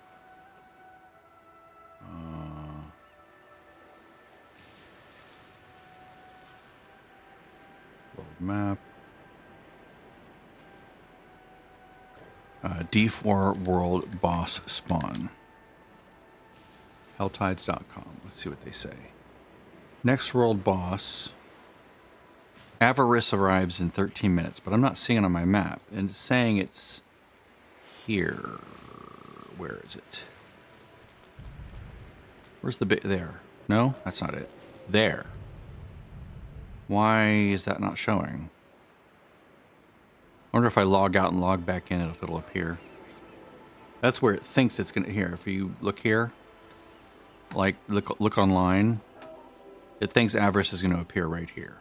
World map. D4 world boss spawn. Helltides.com. Let's see what they say. Next world boss. Avarice arrives in 13 minutes, but I'm not seeing it on my map. And it's saying it's here. Where is it? Where's the bit there? No, that's not it. There. Why is that not showing? I wonder if I log out and log back in, if it'll appear. That's where it thinks it's gonna. Here, if you look here, like look online, it thinks Avarice is gonna appear right here.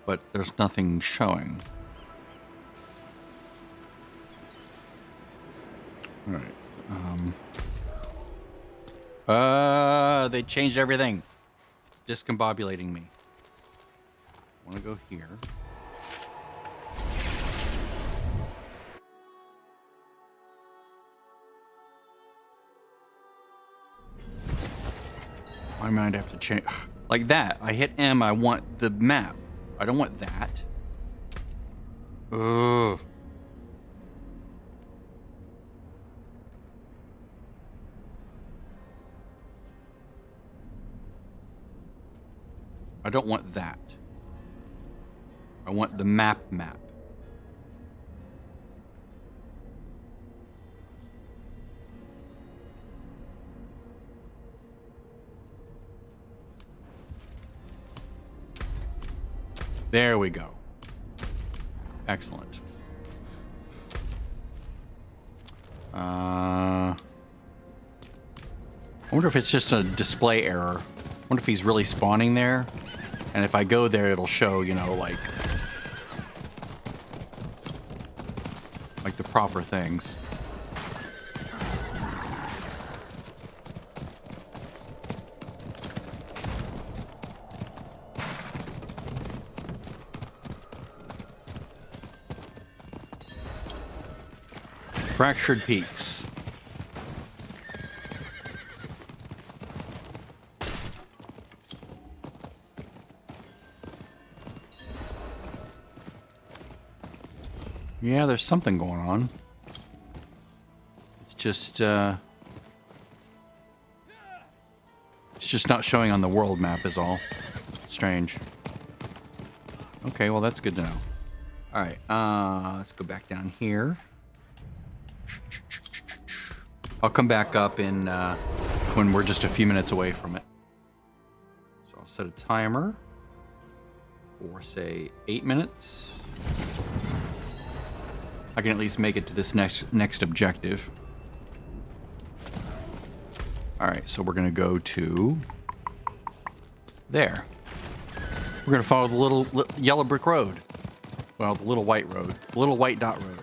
But there's nothing showing. All right. They changed everything. Discombobulating me. I want to go here. Why might I have to change? Like that. I hit M. I want the map. I don't want that. Ugh. I don't want that. I want the map. There we go. Excellent. I wonder if it's just a display error. I wonder if he's really spawning there. And if I go there, it'll show, you know, like the proper things. Fractured Peaks. Yeah, there's something going on. It's just not showing on the world map is all. Strange. Okay, well that's good to know. All right, let's go back down here. I'll come back up in when we're just a few minutes away from it. So I'll set a timer for, say, 8 minutes. I can at least make it to this next objective. Alright, so we're gonna go to there. We're gonna follow the little yellow brick road. Well, the little white road. The little white dot road.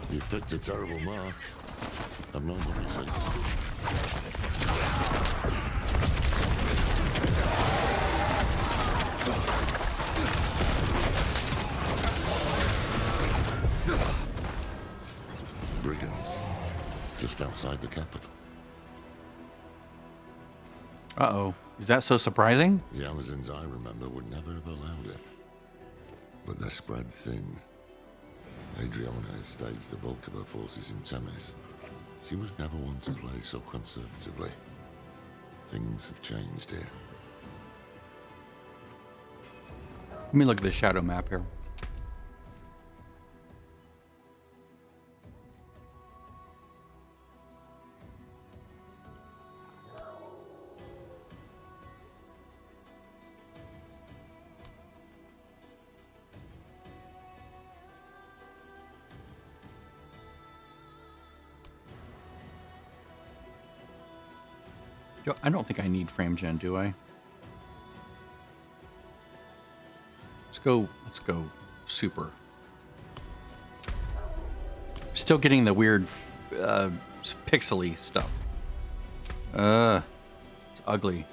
You picked a terrible mark. I've known what you say. Brigands. Just outside the capital. Uh-oh. Is that so surprising? The Amazons I remember would never have allowed it. But they're spread thin. Adriana has staged the bulk of her forces in Temes. She was never one to play so conservatively. Things have changed here. Let me look at the shadow map here. I don't think I need frame gen, do I? Let's go super. Still getting the weird pixely stuff. It's ugly.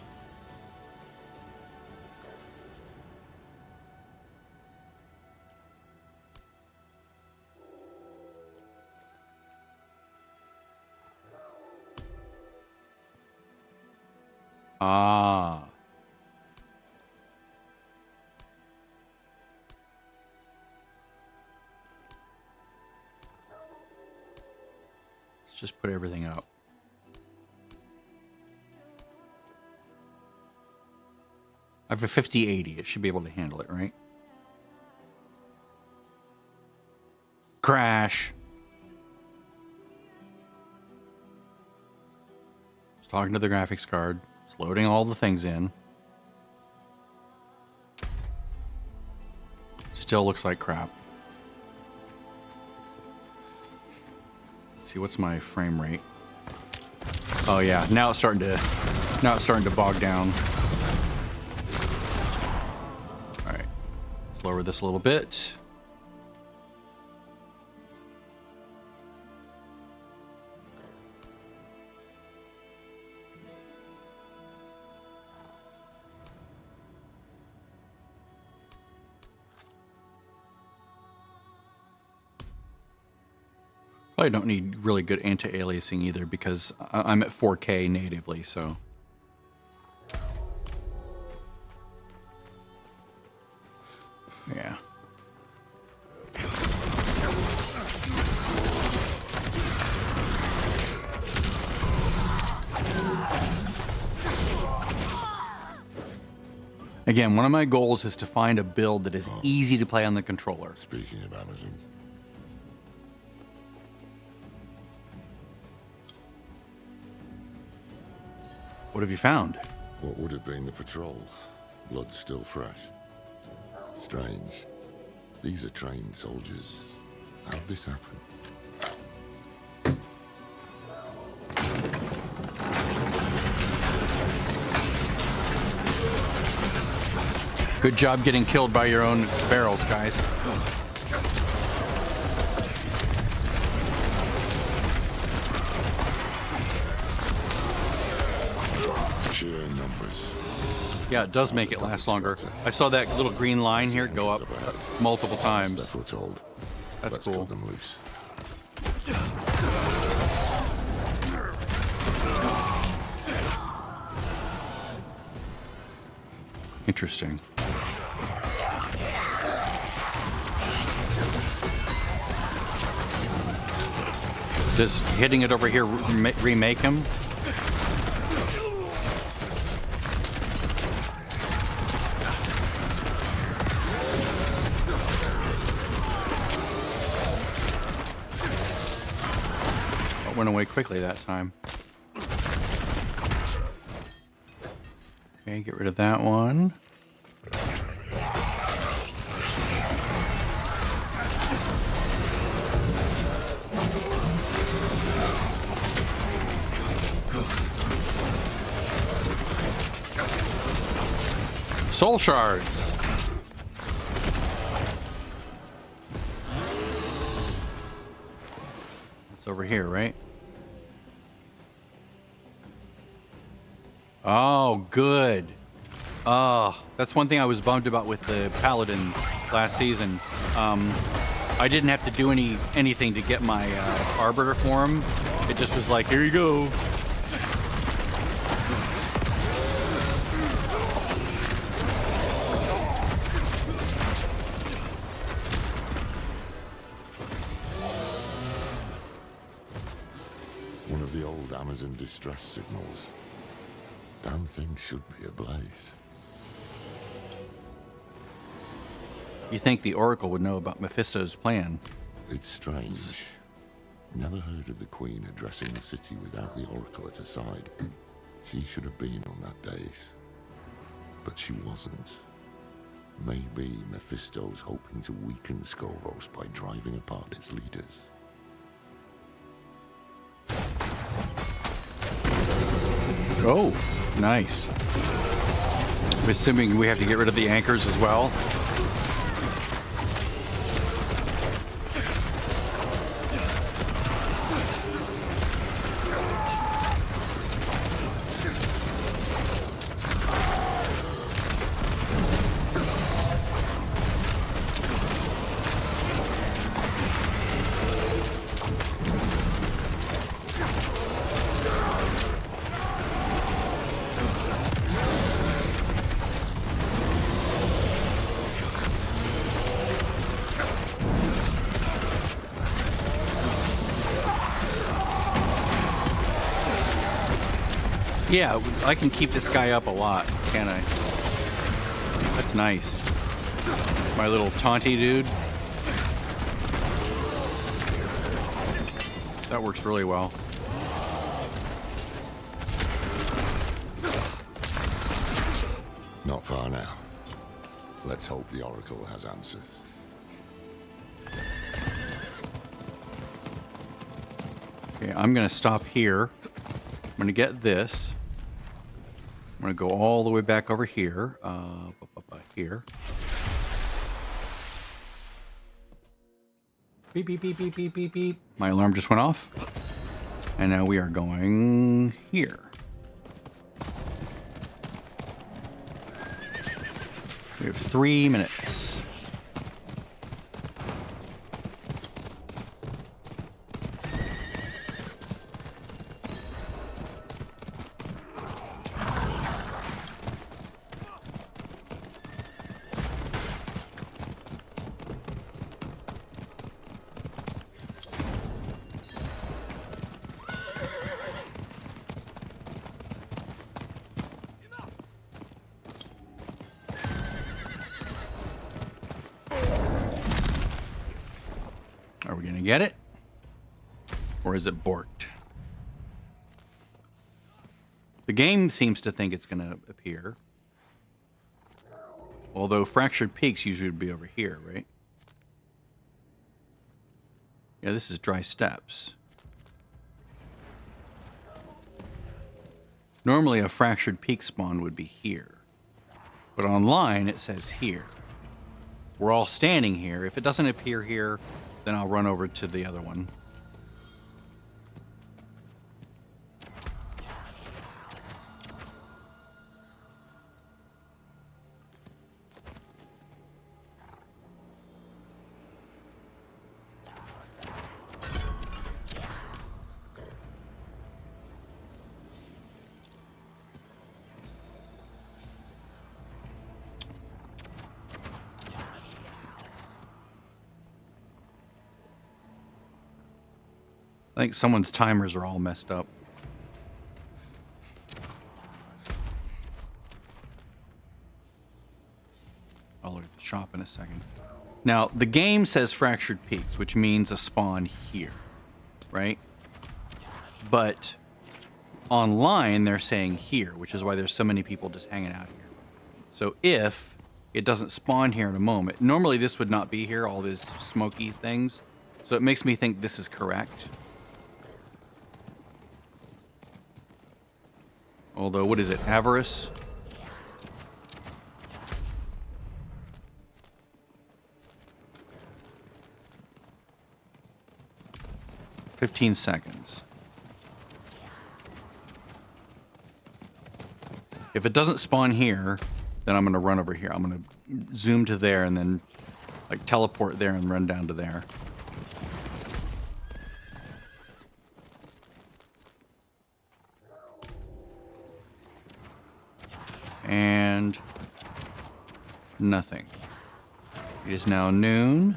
Ah. Let's just put everything up. I have a 5080. It should be able to handle it, right? Crash. It's talking to the graphics card. It's loading all the things in. Still looks like crap. Let's see, what's my frame rate? Oh yeah, now it's starting to bog down. All right, let's lower this a little bit. I don't need really good anti-aliasing either because I'm at 4K natively, so. Yeah. Again, one of my goals is to find a build that is easy to play on the controller. Speaking of Amazons. What have you found? What would have been the patrol? Blood still fresh. Strange. These are trained soldiers. How'd this happen? Good job getting killed by your own barrels, guys. Sheer numbers. Yeah, it does make it last longer. I saw that little green line here go up multiple times. That's what's told. That's Let's cool. cut them loose. Interesting. Does hitting it over here remake him? That went away quickly that time. Okay, get rid of that one. Soul shards. It's over here, right? Oh, good. Oh, that's one thing I was bummed about with the Paladin last season. I didn't have to do anything to get my Arbiter for him. It just was like, here you go. One of the old Amazon distress signals. Damn thing should be ablaze. You think the Oracle would know about Mephisto's plan? It's strange. Never heard of the Queen addressing the city without the Oracle at her side. She should have been on that dais. But she wasn't. Maybe Mephisto's hoping to weaken Skovos by driving apart its leaders. Oh, nice. I'm assuming we have to get rid of the anchors as well. Yeah, I can keep this guy up a lot, can't I? That's nice. My little taunty dude. That works really well. Not far now. Let's hope the Oracle has answers. Okay, I'm gonna stop here. I'm gonna get this. I'm gonna go all the way back over here. Here. Beep, beep, beep, beep, beep, beep, beep. My alarm just went off. And now we are going here. We have 3 minutes. Are we gonna get it? Or is it borked? The game seems to think it's gonna appear. Although Fractured Peaks usually would be over here, right? Yeah, this is Dry Steps. Normally a Fractured Peak spawn would be here. But online it says here. We're all standing here. If it doesn't appear here, then I'll run over to the other one. I think someone's timers are all messed up. I'll look at the shop in a second. Now, the game says Fractured Peaks, which means a spawn here, right? But online, they're saying here, which is why there's so many people just hanging out here. So if it doesn't spawn here in a moment, normally this would not be here, all these smoky things. So it makes me think this is correct. Although, what is it? Avarice? "15 seconds. If it doesn't spawn here, then I'm going to run over here. I'm going to zoom to there and then like teleport there and run down to there. And nothing. It is now noon.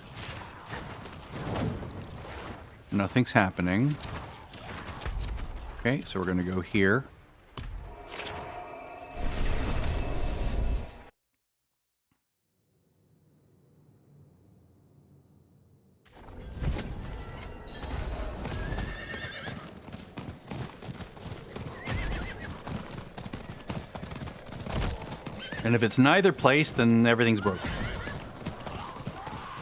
Nothing's happening. Okay, so we're going to go here. And if it's neither place, then everything's broken.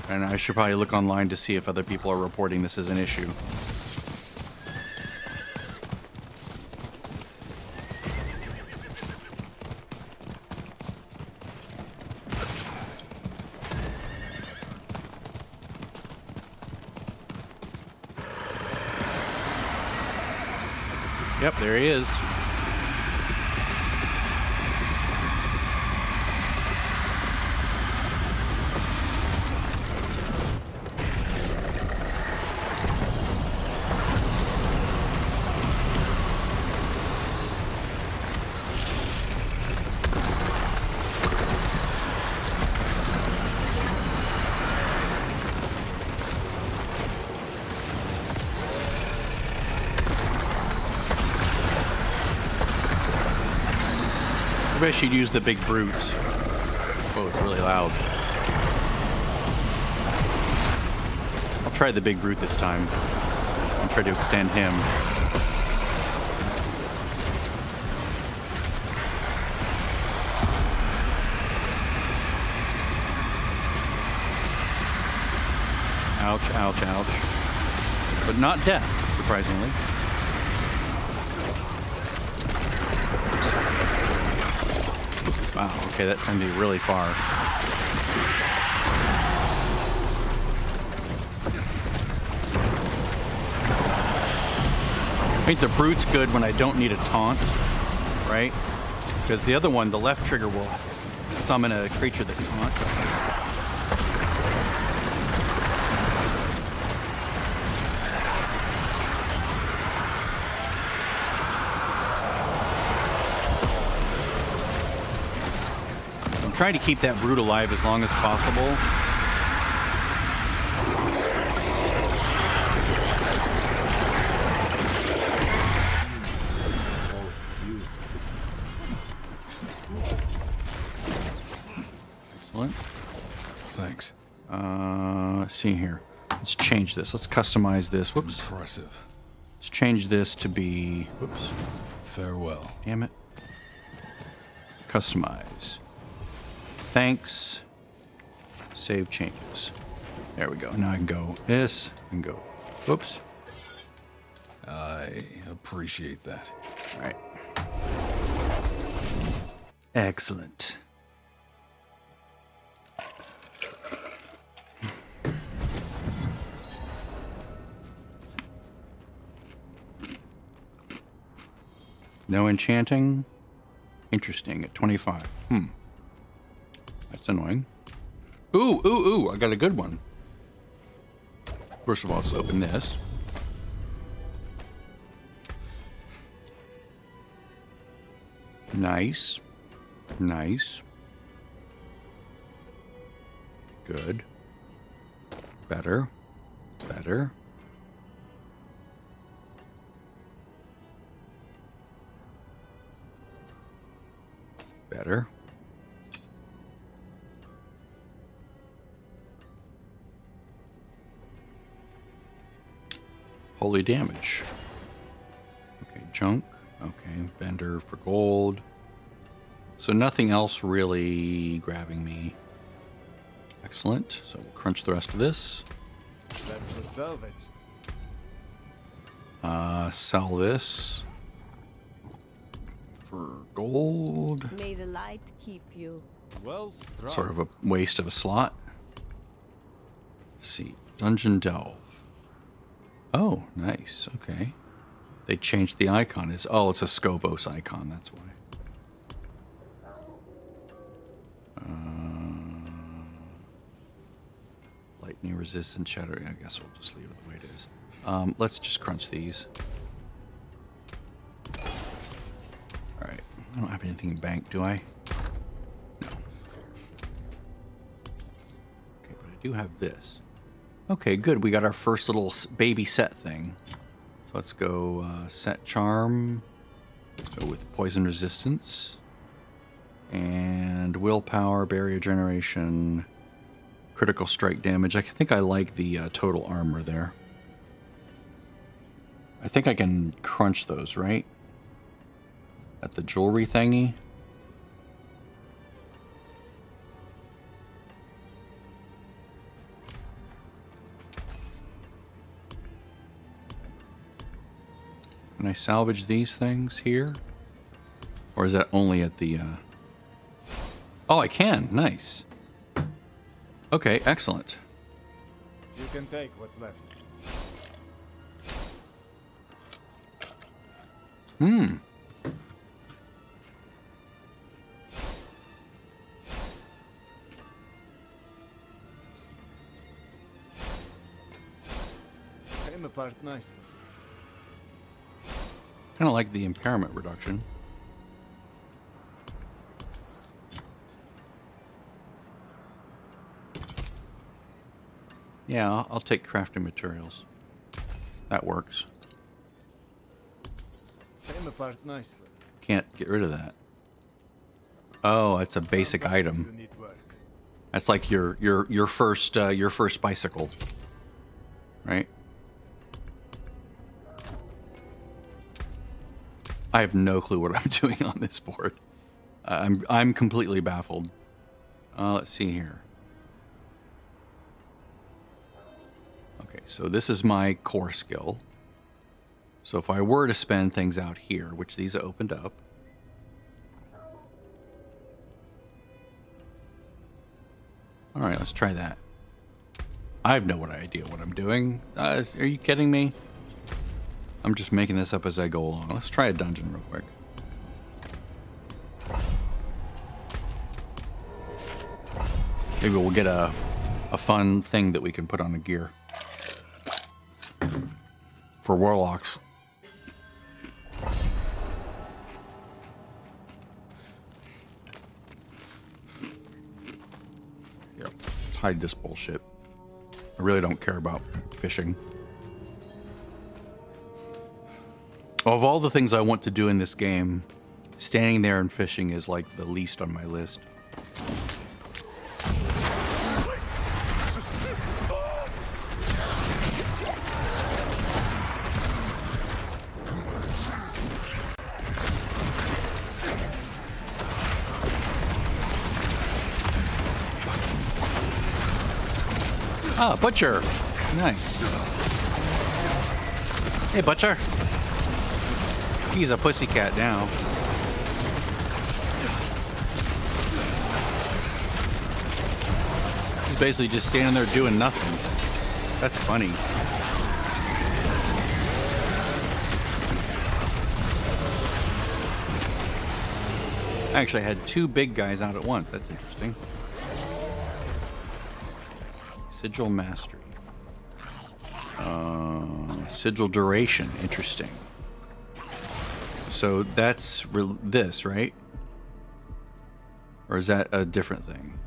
And I should probably look online to see if other people are reporting this as an issue. Yep, there he is. Maybe I should use the big brute. Whoa, it's really loud. I'll try the big brute this time. I'll try to extend him. Ouch, ouch, ouch. But not death, surprisingly. Wow, okay, that sent me really far. I think the brute's good when I don't need a taunt, right? Because the other one, the left trigger will summon a creature that can taunt. Trying to keep that brute alive as long as possible. Excellent. Thanks. Let's see here. Let's change this. Let's customize this. Whoops. Impressive. Let's change this to be. Whoops. Farewell. Damn it. Customize. Thanks. Save changes. There we go. Now I can go this and go. Whoops. I appreciate that. All right. Excellent. No enchanting. Interesting. At 25. That's annoying. Ooh, ooh, ooh, I got a good one. First of all, let's open this. Nice. Nice. Good. Better. Better. Better. Holy damage. junk. Okay, vendor for gold. So nothing else really grabbing me. Excellent. So we'll crunch the rest of this. Sell this for gold. May the light keep you. Sort of a waste of a slot. Let's see. Dungeon Delve. Oh, nice. Okay. They changed the icon. It's a Scovos icon. That's why. Lightning resistant shatter. I guess we'll just leave it the way it is. Let's just crunch these. All right. I don't have anything in bank, do I? No. Okay, but I do have this. Okay, good. We got our first little baby set thing. So let's go set charm. Go with poison resistance. And willpower, barrier generation, critical strike damage. I think I like the total armor there. I think I can crunch those, right? At the jewelry thingy. Can I salvage these things here? Or is that only at the... Oh, I can. Nice. Okay, excellent. You can take what's left. Came apart nicely. Kind of like the impairment reduction. Yeah, I'll take crafting materials. That works. Came apart nicely. Can't get rid of that. Oh, it's a basic You item. need work. That's like your first bicycle, right? I have no clue what I'm doing on this board. I'm completely baffled. Let's see here. Okay, so this is my core skill. So if I were to spend things out here, which these opened up. All right, let's try that. I have no idea what I'm doing. Are you kidding me? I'm just making this up as I go along. Let's try a dungeon real quick. Maybe we'll get a fun thing that we can put on the gear. For warlocks. Yep, let's hide this bullshit. I really don't care about fishing. Of all the things I want to do in this game, standing there and fishing is like the least on my list. Ah, Butcher. Nice. Hey, Butcher. He's a pussycat now. He's basically just standing there doing nothing. That's funny. Actually, I had two big guys out at once. That's interesting. Sigil Mastery. Sigil Duration. Interesting. So that's this, right? Or is that a different thing?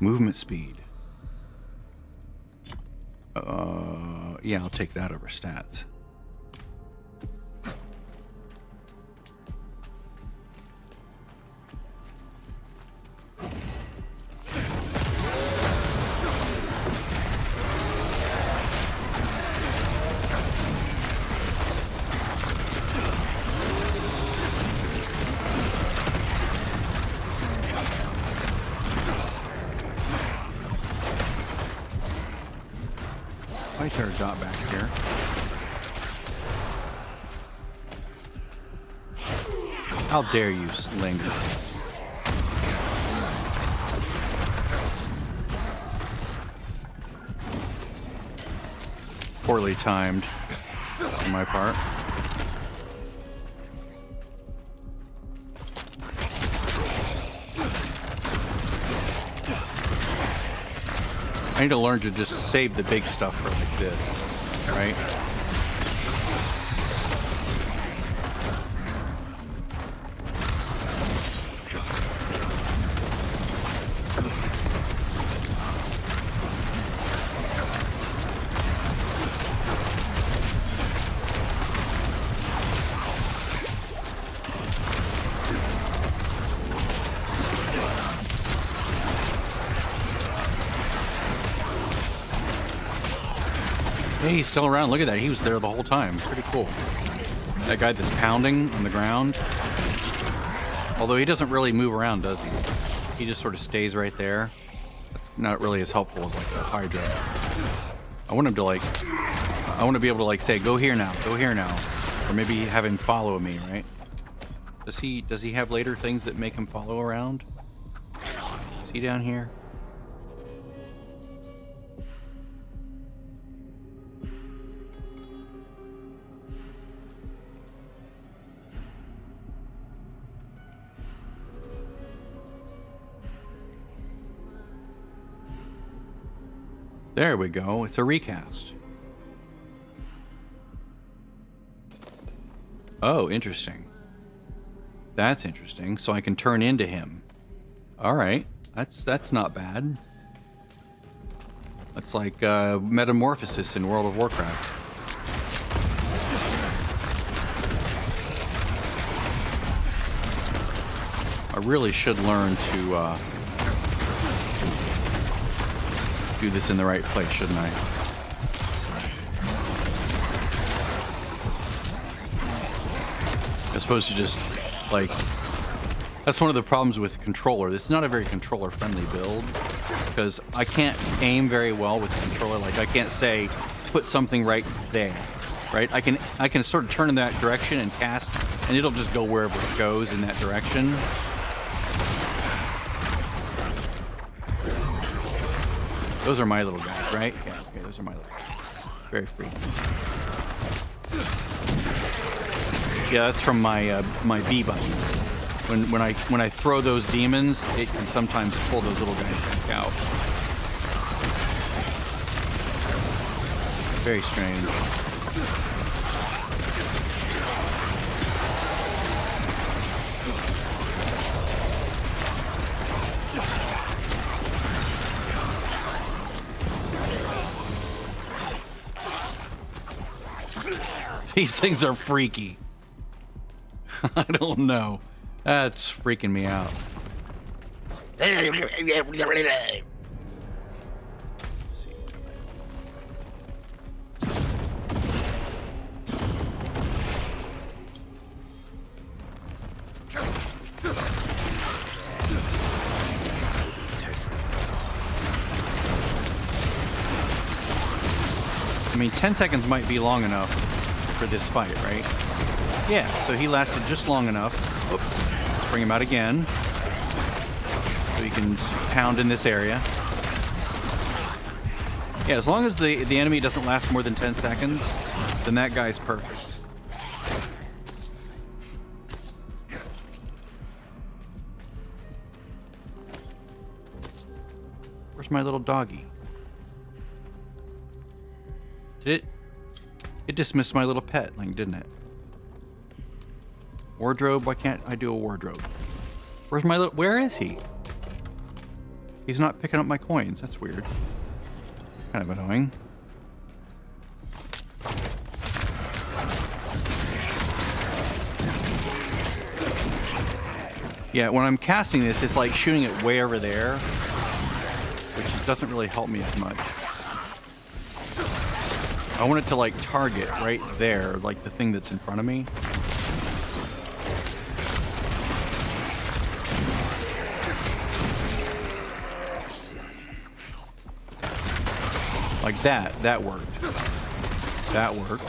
Movement speed. Yeah, I'll take that over stats. Why is there a dot back here? How dare you linger? Poorly timed on my part. I need to learn to just save the big stuff for like this, right? Hey, he's still around. Look at that. He was there the whole time. Pretty cool. That guy that's pounding on the ground. Although he doesn't really move around, does he? He just sort of stays right there. That's not really as helpful as like the Hydra. I want him to like... I want to be able to like say, go here now, go here now. Or maybe have him follow me, right? Does he have later things that make him follow around? Is he down here? There we go. It's a recast. Oh, interesting. That's interesting. So I can turn into him. All right. That's not bad. That's like metamorphosis in World of Warcraft. I really should learn to do this in the right place, shouldn't I? As opposed to just, like... That's one of the problems with controller. This is not a very controller-friendly build, because I can't aim very well with the controller. Like, I can't say, put something right there, right? I can sort of turn in that direction and cast, and it'll just go wherever it goes in that direction. Those are my little guys, right? Yeah, okay, those are my little guys. Very free. Yeah, that's from my my B button. When I throw those demons, it can sometimes pull those little guys back out. Very strange. These things are freaky. I don't know. That's freaking me out. I mean, 10 seconds might be long enough for this fight, right? Yeah, so he lasted just long enough. Oops. Let's bring him out again. So he can pound in this area. Yeah, as long as the enemy doesn't last more than 10 seconds, then that guy's perfect. Where's my little doggy? Did it dismissed my little pet, like, didn't it? Wardrobe? Why can't I do a wardrobe? Where's my little... Where is he? He's not picking up my coins. That's weird. Kind of annoying. Yeah, when I'm casting this, it's like shooting it way over there, which doesn't really help me as much. I want it to like target right there, like the thing that's in front of me. Like that. That worked. That worked.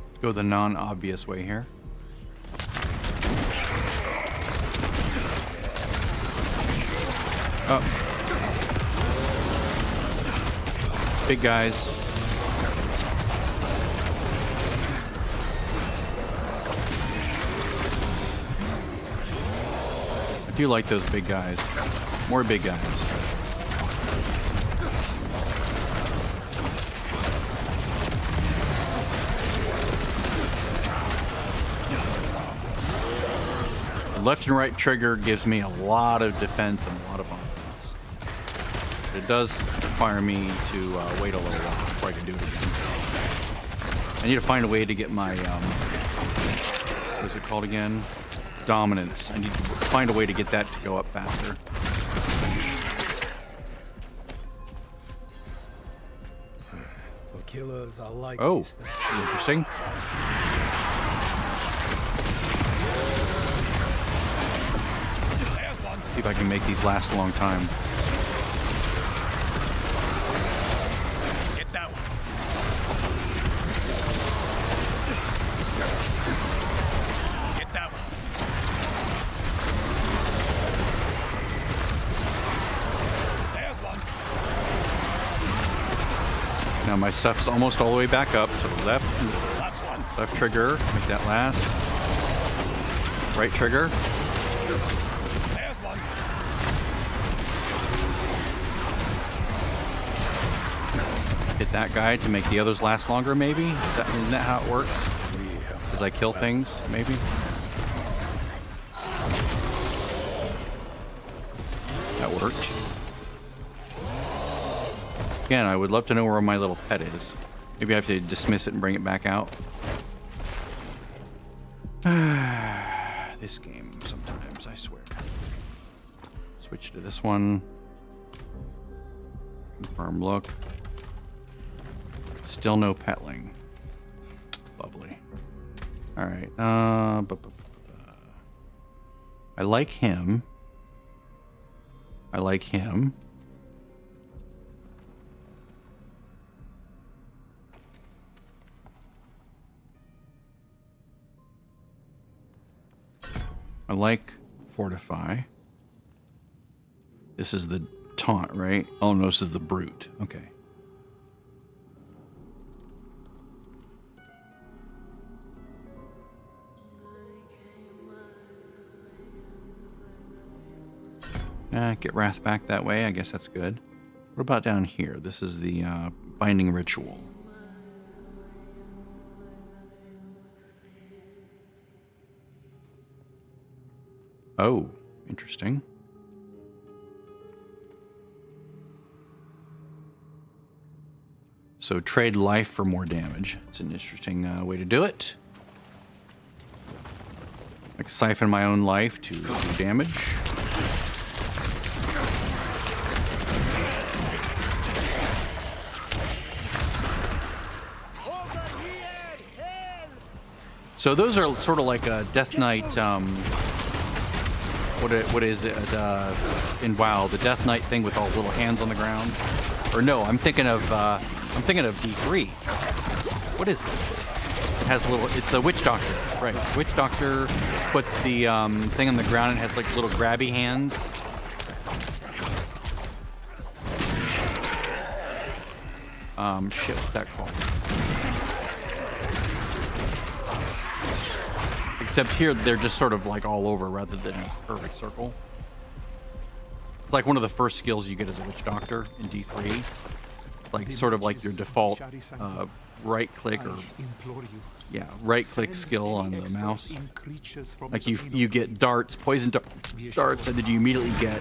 Let's go the non-obvious way here. Oh. Big guys. I do like those big guys. More big guys. Left and right trigger gives me a lot of defense and a lot of offense. But it does require me to wait a little while before I can do it again. I need to find a way to get my, what is it called again? Dominance. I need to find a way to get that to go up faster. The killers are like Oh, these things. interesting. See if I can make these last a long time. Get that one. Get that one. There's one. Now my stuff's almost all the way back up, so left trigger, make that last. Right trigger. There's one. Hit that guy to make the others last longer, maybe? Isn't that how it works? As I kill things, maybe? That worked. Again, I would love to know where my little pet is. Maybe I have to dismiss it and bring it back out. This game, sometimes, I swear. Switch to this one. Confirm look. Still no petling. Lovely. Alright. I like him. I like him. I like fortify. This is the taunt, right? Oh no, this is the brute. Okay. Get wrath back that way. I guess that's good. What about down here? This is the binding ritual. Oh, interesting. So trade life for more damage. It's an interesting way to do it. Like siphon my own life to do damage. So those are sort of like a Death Knight. What is it in WoW? The Death Knight thing with all the little hands on the ground. Or no, I'm thinking of D3. What is this? It has a little. It's a Witch Doctor, right? Witch Doctor puts the thing on the ground and has like little grabby hands. Shit, what's that called? Except here, they're just sort of like all over rather than a perfect circle. It's like one of the first skills you get as a Witch Doctor in D3. It's like sort of like your default right click or right click skill on the mouse. Like you get darts, poison darts, and then you immediately get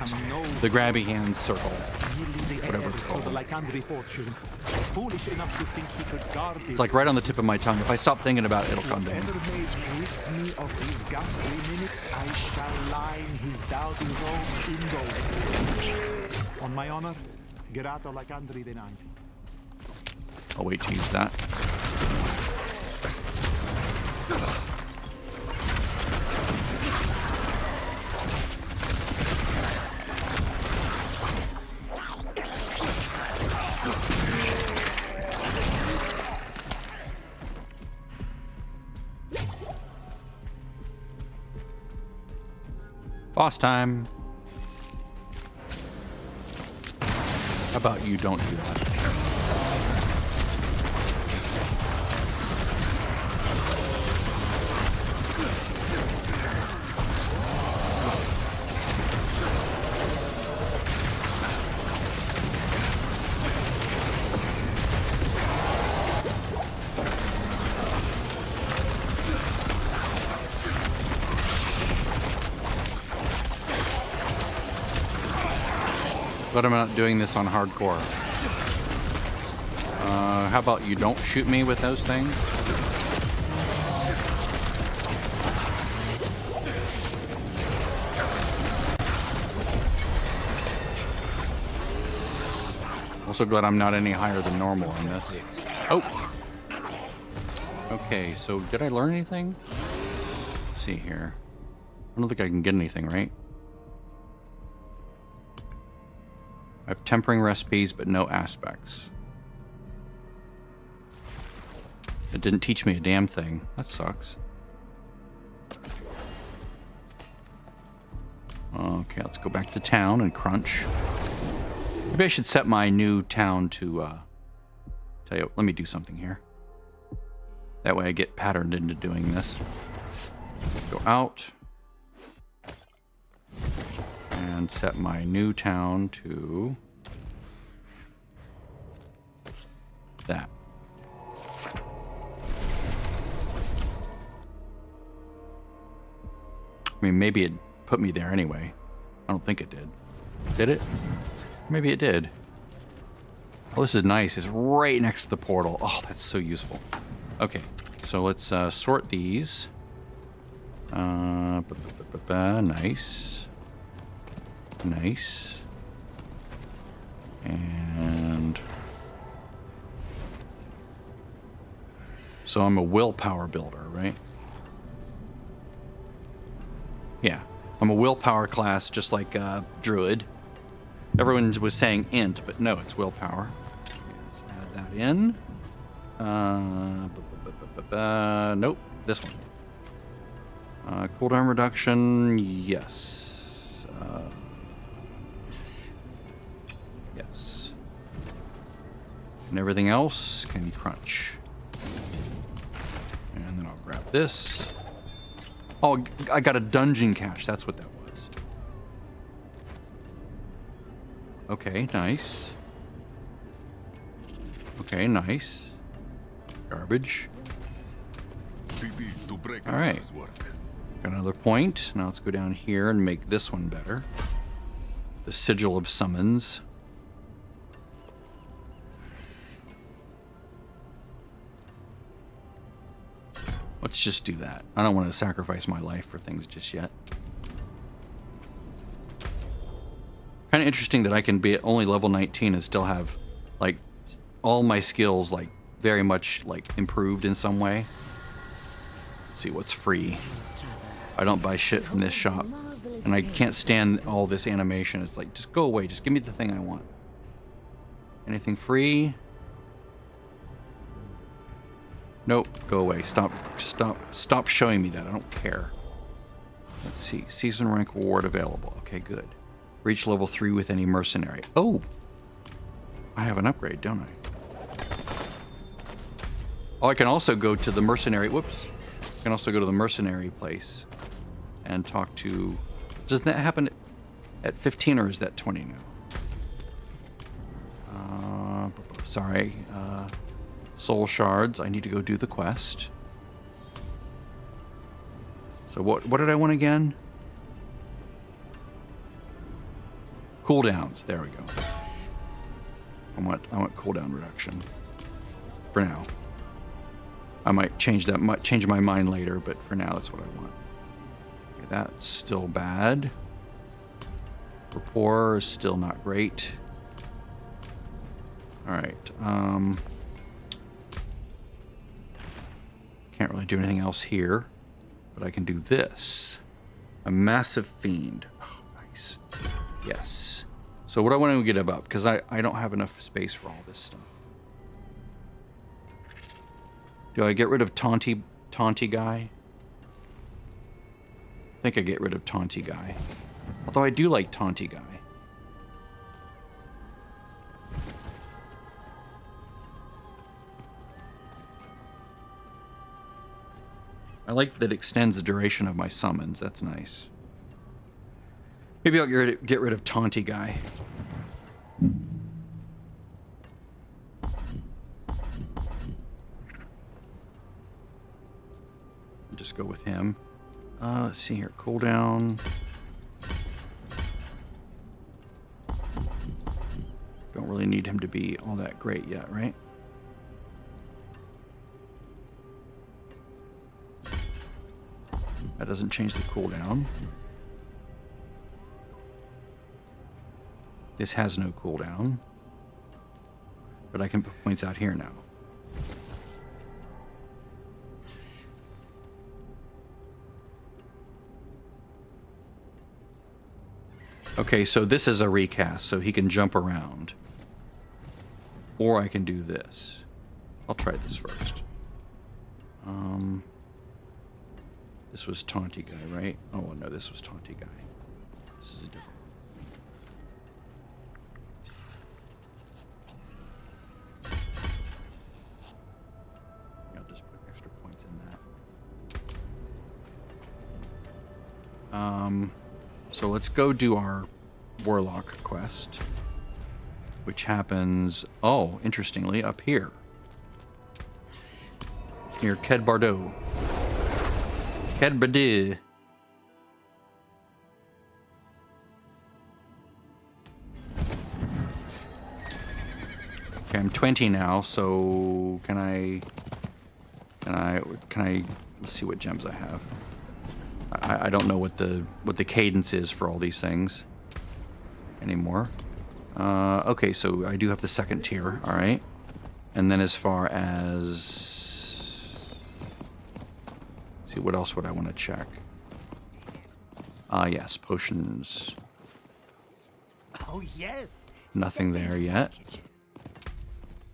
the grabby hands circle. Whatever it's called. It's like right on the tip of my tongue. If I stop thinking about it, it'll come to me. On my honor, Gerato like Andri the Ninth. I'll wait to use that. Boss time. How about you don't do that? But I'm not doing this on hardcore. How about you don't shoot me with those things? Also glad I'm not any higher than normal on this. Oh! Okay, so did I learn anything? Let's see here. I don't think I can get anything, right? I have tempering recipes, but no aspects. It didn't teach me a damn thing. That sucks. Okay, let's go back to town and crunch. Maybe I should set my new town to, tell you, let me do something here. That way I get patterned into doing this. Go out. And set my new town to that. I mean, maybe it put me there anyway. I don't think it did. Did it? Maybe it did. Oh, this is nice. It's right next to the portal. Oh, that's so useful. Okay, so let's sort these. Nice. Nice. And so I'm a willpower builder, right? Yeah, I'm a willpower class, just like Druid. Everyone was saying int, but no, it's willpower. Let's add that in. Nope, this one. Cooldown reduction, yes. Yes. And everything else can crunch. And then I'll grab this. Oh, I got a dungeon cache. That's what that was. Okay, nice. Okay, nice. Garbage. All right. Got another point. Now let's go down here and make this one better. The Sigil of Summons. Let's just do that. I don't want to sacrifice my life for things just yet. Kind of interesting that I can be at only level 19 and still have, like, all my skills, like, very much, like, improved in some way. Let's see what's free. I don't buy shit from this shop. And I can't stand all this animation. It's like, just go away. Just give me the thing I want. Anything free? Nope. Go away. Stop showing me that. I don't care. Let's see. Season rank reward available. Okay, good. Reach level 3 with any mercenary. Oh! I have an upgrade, don't I? Oh, I can also go to the mercenary. Whoops. I can also go to the mercenary place and talk to... Doesn't that happen at 15 or is that 20 now? Sorry. Soul shards. I need to go do the quest. So what did I want again? Cooldowns. There we go. I want cooldown reduction. For now. I might change my mind later, but for now that's what I want. Okay, that's still bad. Rapport is still not great. Alright, can't really do anything else here, but I can do this. A massive fiend. Oh, nice. Yes. So what I want to get above, because I don't have enough space for all this stuff. Do I get rid of Taunty guy? I think I get rid of Taunty Guy. Although I do like Taunty Guy. I like that it extends the duration of my summons. That's nice. Maybe I'll get rid of Taunty Guy. Just go with him. Let's see here. Cooldown. Don't really need him to be all that great yet, right? That doesn't change the cooldown. This has no cooldown. But I can put points out here now. Okay, so this is a recast, so he can jump around. Or I can do this. I'll try this first. This was Taunty Guy, right? Oh, no, this was Taunty Guy. This is a different one. I'll just put extra points in that. So let's go do our Warlock quest, which happens, oh, interestingly, up here. Near Ked Bardo. Ked Bardo. Okay, I'm 20 now, so can I, let's see what gems I have. I don't know what the cadence is for all these things anymore. Okay, so I do have the second tier, all right. And then as far as, see, what else would I want to check? Yes, potions. Oh, yes. Nothing there yet.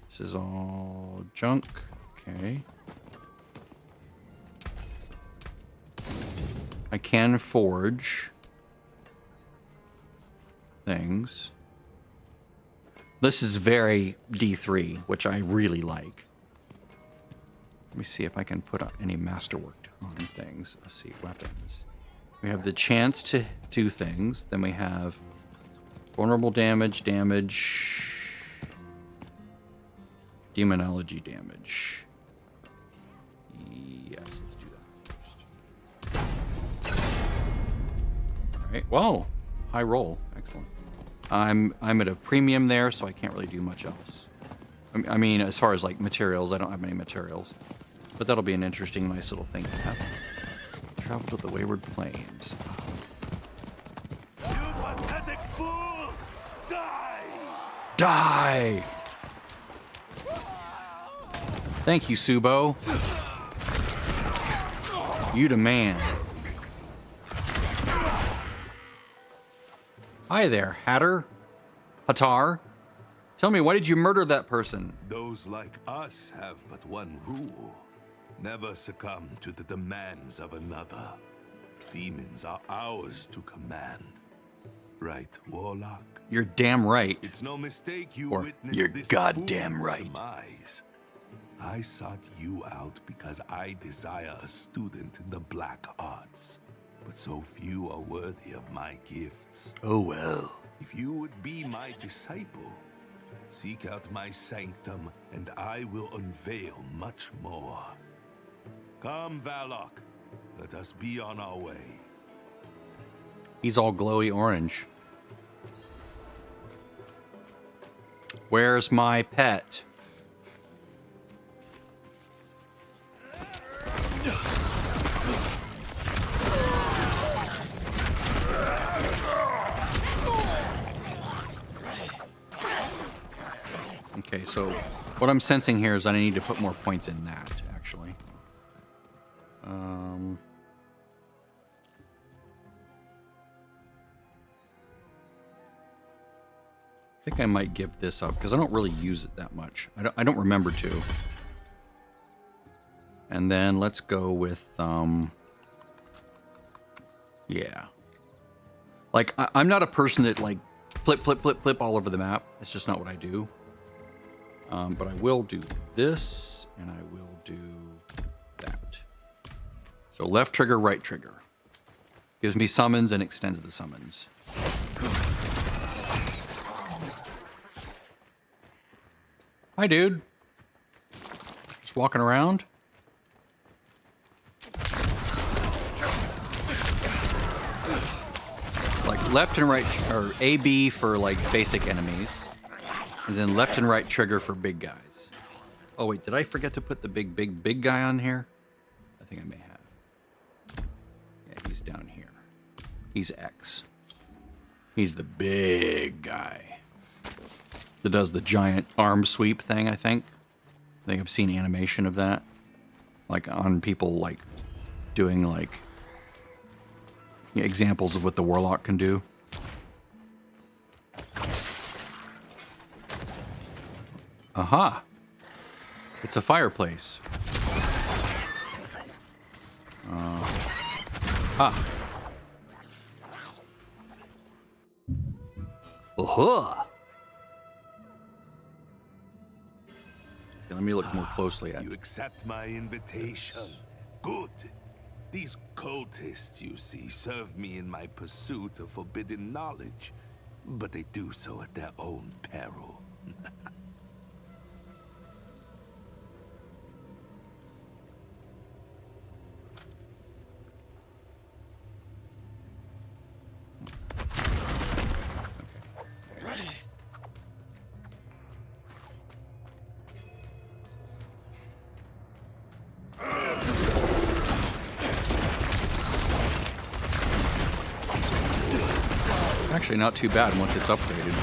This is all junk. Okay. I can forge things. This is very D3, which I really like. Let me see if I can put any masterwork on things. Let's see, weapons. We have the chance to do things. Then we have vulnerable damage, demonology damage. Yes, let's do that first. All right. Whoa, high roll. Excellent. I'm at a premium there, so I can't really do much else. I mean, as far as like materials, I don't have many materials, but that'll be an interesting, nice little thing to have. Travel to the Wayward Plains. You pathetic fool! Die! Die! Thank you, Subo. You the man. Hi there, Hatter. Hatar. Tell me, why did you murder that person? Those like us have but one rule. Never succumb to the demands of another. Demons are ours to command. Right, Warlock? You're damn right. It's no mistake you Or, witnessed you're this goddamn fool's right. demise. I sought you out because I desire a student in the black arts. But so few are worthy of my gifts. Oh well. If you would be my disciple, seek out my sanctum, and I will unveil much more. Come, Warlock. Let us be on our way. He's all glowy orange. Where's my pet? Okay, so what I'm sensing here is that I need to put more points in that, actually. I think I might give this up because I don't really use it that much. I don't remember to. And then let's go with Yeah. Like, I'm not a person that, like, flip all over the map. It's just not what I do. But I will do this, and I will do that. So left trigger, right trigger. Gives me summons and extends the summons. Hi, dude. Just walking around. Like left and right, or AB for like basic enemies. And then left and right trigger for big guys. Oh wait, did I forget to put the big guy on here? I think I may have. Yeah, he's down here. He's X. He's the big guy that does the giant arm sweep thing, I think. I think I've seen animation of that. Like on people like doing like examples of what the Warlock can do. Aha! It's a fireplace. Okay, let me look more closely at You it. accept my invitation. Good. These cultists, you see, serve me in my pursuit of forbidden knowledge, but they do so at their own peril. Actually, not too bad once it's upgraded.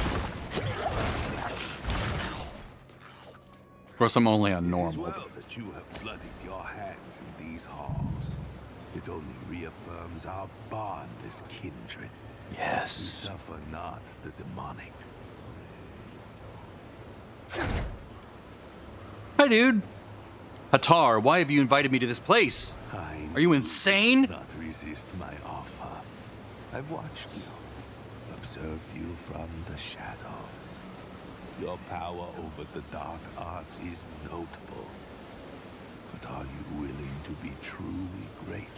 Of course, I'm only on It is normal. well that you have bloodied your hands in these halls. It only reaffirms our bond as kindred. We Yes. suffer not the demonic. Hi, dude. Hatar, why have you invited me to this place? I Are you insane? not resist my offer. I've watched you, observed you from the shadows. Your power over the dark arts is notable. But are you willing to be truly great?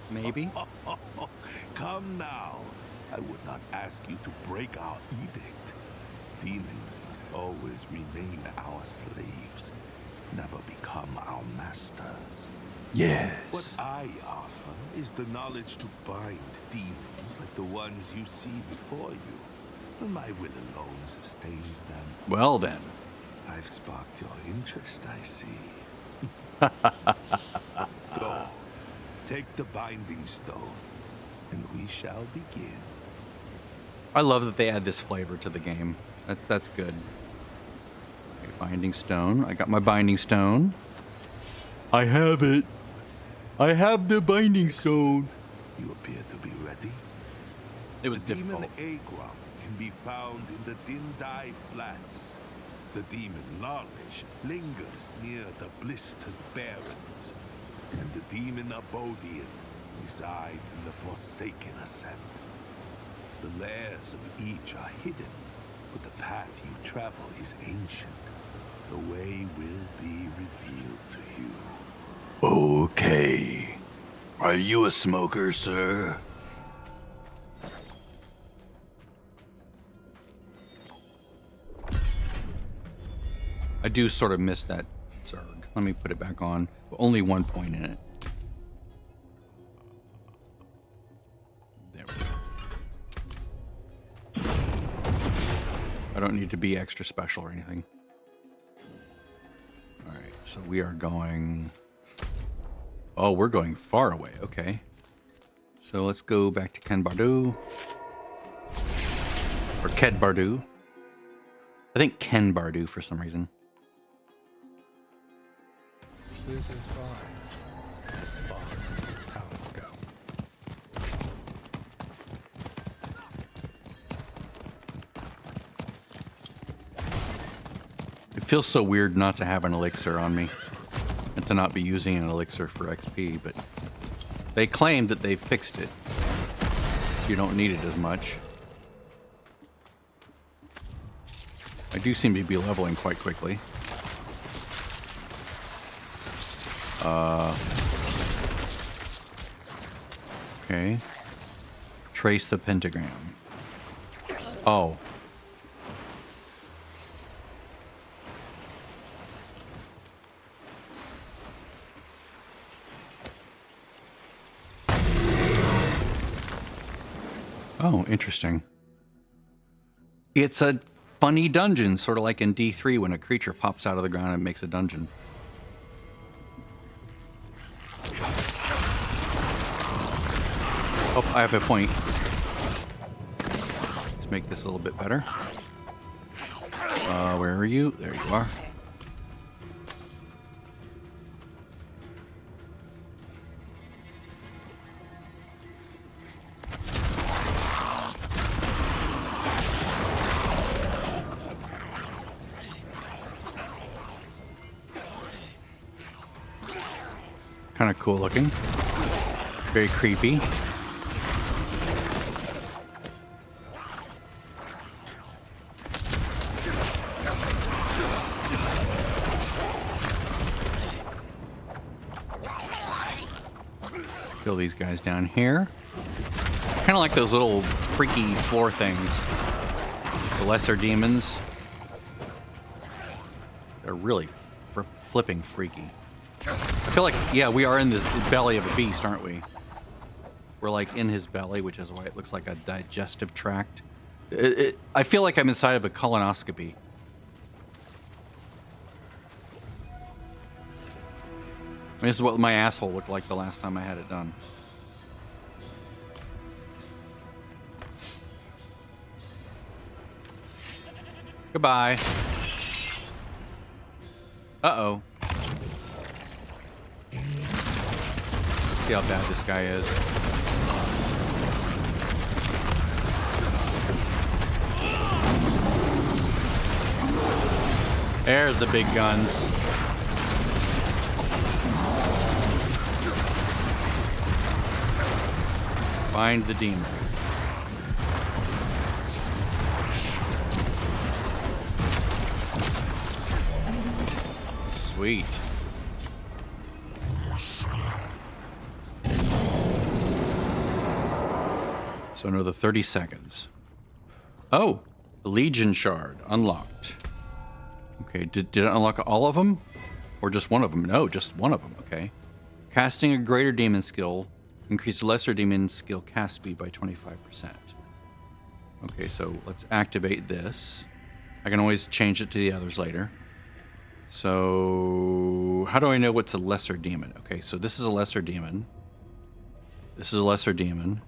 Maybe. Come now. I would not ask you to break our edict. Demons must always remain our slaves, never become our masters. What Yes. I offer is the knowledge to bind demons like the ones you see before you. My will alone sustains them. Well then. I've sparked your interest, I see. Go. Take the binding stone, and we shall begin. I love that they add this flavor to the game. That's good. Okay, binding stone. I got my binding stone. I have it. I have the binding stone. You appear to be ready. It was The difficult. demon Agrom can be found in the Dindai Flats. The demon Larlish lingers near the Blistered Barrens. And the demon Abodian resides in the Forsaken Ascent. The lairs of each are hidden, but the path you travel is ancient. The way will be revealed to you. Okay. Are you a smoker, sir? I do sort of miss that Zerg. Let me put it back on. Only 1 point in it. There we go. I don't need to be extra special or anything. All right, so we are going... Oh, we're going far away. Okay. So let's go back to Ken Bardu. Or Ked Bardu. I think Ken Bardu for some reason. This is fine. As far as the towers go. It feels so weird not to have an elixir on me. And to not be using an elixir for XP, but They claim that they fixed it. You don't need it as much. I do seem to be leveling quite quickly. Okay. Trace the pentagram. Oh. Oh, interesting. It's a funny dungeon, sort of like in D3 when a creature pops out of the ground and makes a dungeon. Oh, I have a point. Let's make this a little bit better. Where are you? There you are. Kind of cool looking. Very creepy. Let's kill these guys down here. Kind of like those little freaky floor things. The lesser demons. They're really flipping freaky. I feel like, yeah, we are in the belly of a beast, aren't we? We're like in his belly, which is why it looks like a digestive tract. I feel like I'm inside of a colonoscopy. I mean, this is what my asshole looked like the last time I had it done. Goodbye. Uh-oh. See how bad this guy is. There's the big guns. Find the demon. Sweet. So another 30 seconds. Oh, the Legion Shard unlocked. Okay, did it unlock all of them? Or just one of them? No, just one of them, okay. Casting a greater demon skill, increase lesser demon skill cast speed by 25%. Okay, so let's activate this. I can always change it to the others later. So, how do I know what's a lesser demon? Okay, so this is a lesser demon. This is a lesser demon.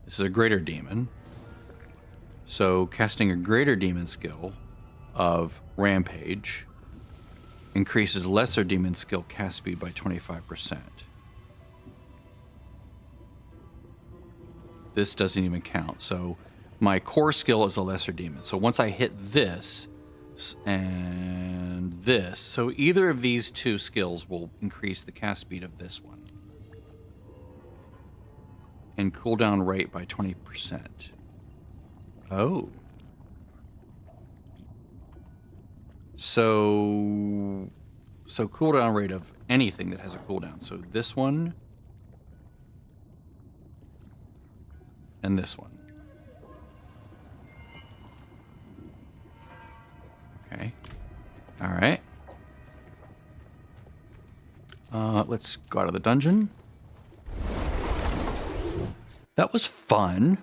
This is a greater demon. So, casting a greater demon skill of Rampage increases lesser demon skill cast speed by 25%. This doesn't even count. So, my core skill is a lesser demon. So, once I hit this and this, so either of these two skills will increase the cast speed of this one. And cooldown rate by 20%. Oh. So cooldown rate of anything that has a cooldown. So this one and this one. Okay. All right. Let's go out of the dungeon. That was fun.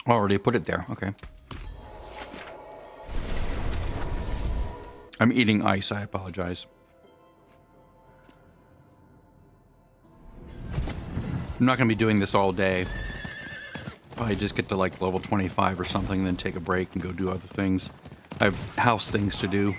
Already put it there. Okay. I'm eating ice. I apologize. I'm not going to be doing this all day. Probably just get to like level 25 or something, then take a break and go do other things. I have house things to do.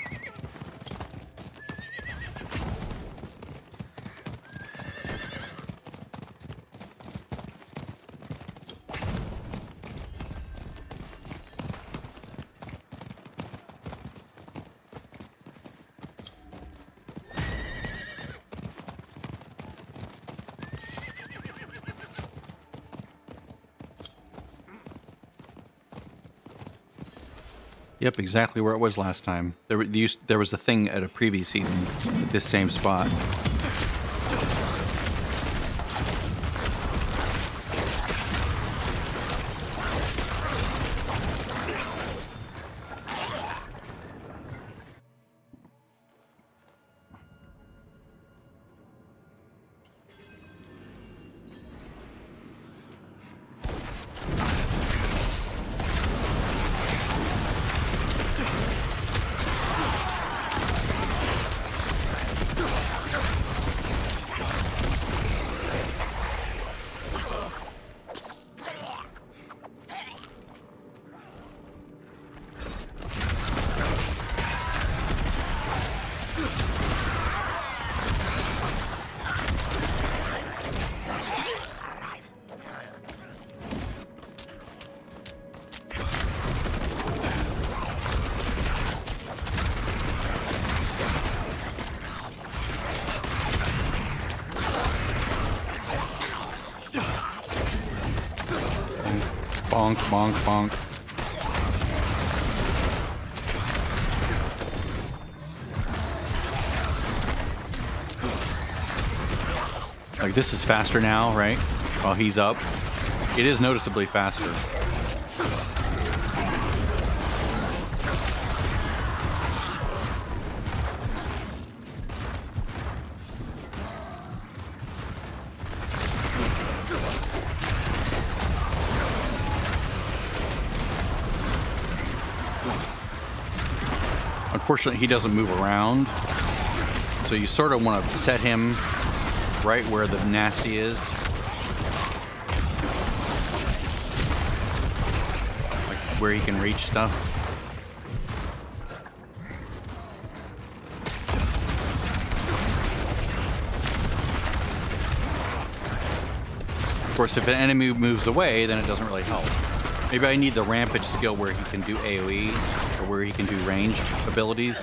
Yep, exactly where it was last time. There was a thing at a previous season at this same spot. Bonk, bonk, bonk. Like, this is faster now, right? While he's up. It is noticeably faster. Unfortunately, he doesn't move around, so you sort of want to set him right where the nasty is. Like where he can reach stuff. Of course, if an enemy moves away, then it doesn't really help. Maybe I need the rampage skill where he can do AoE, or where he can do range abilities.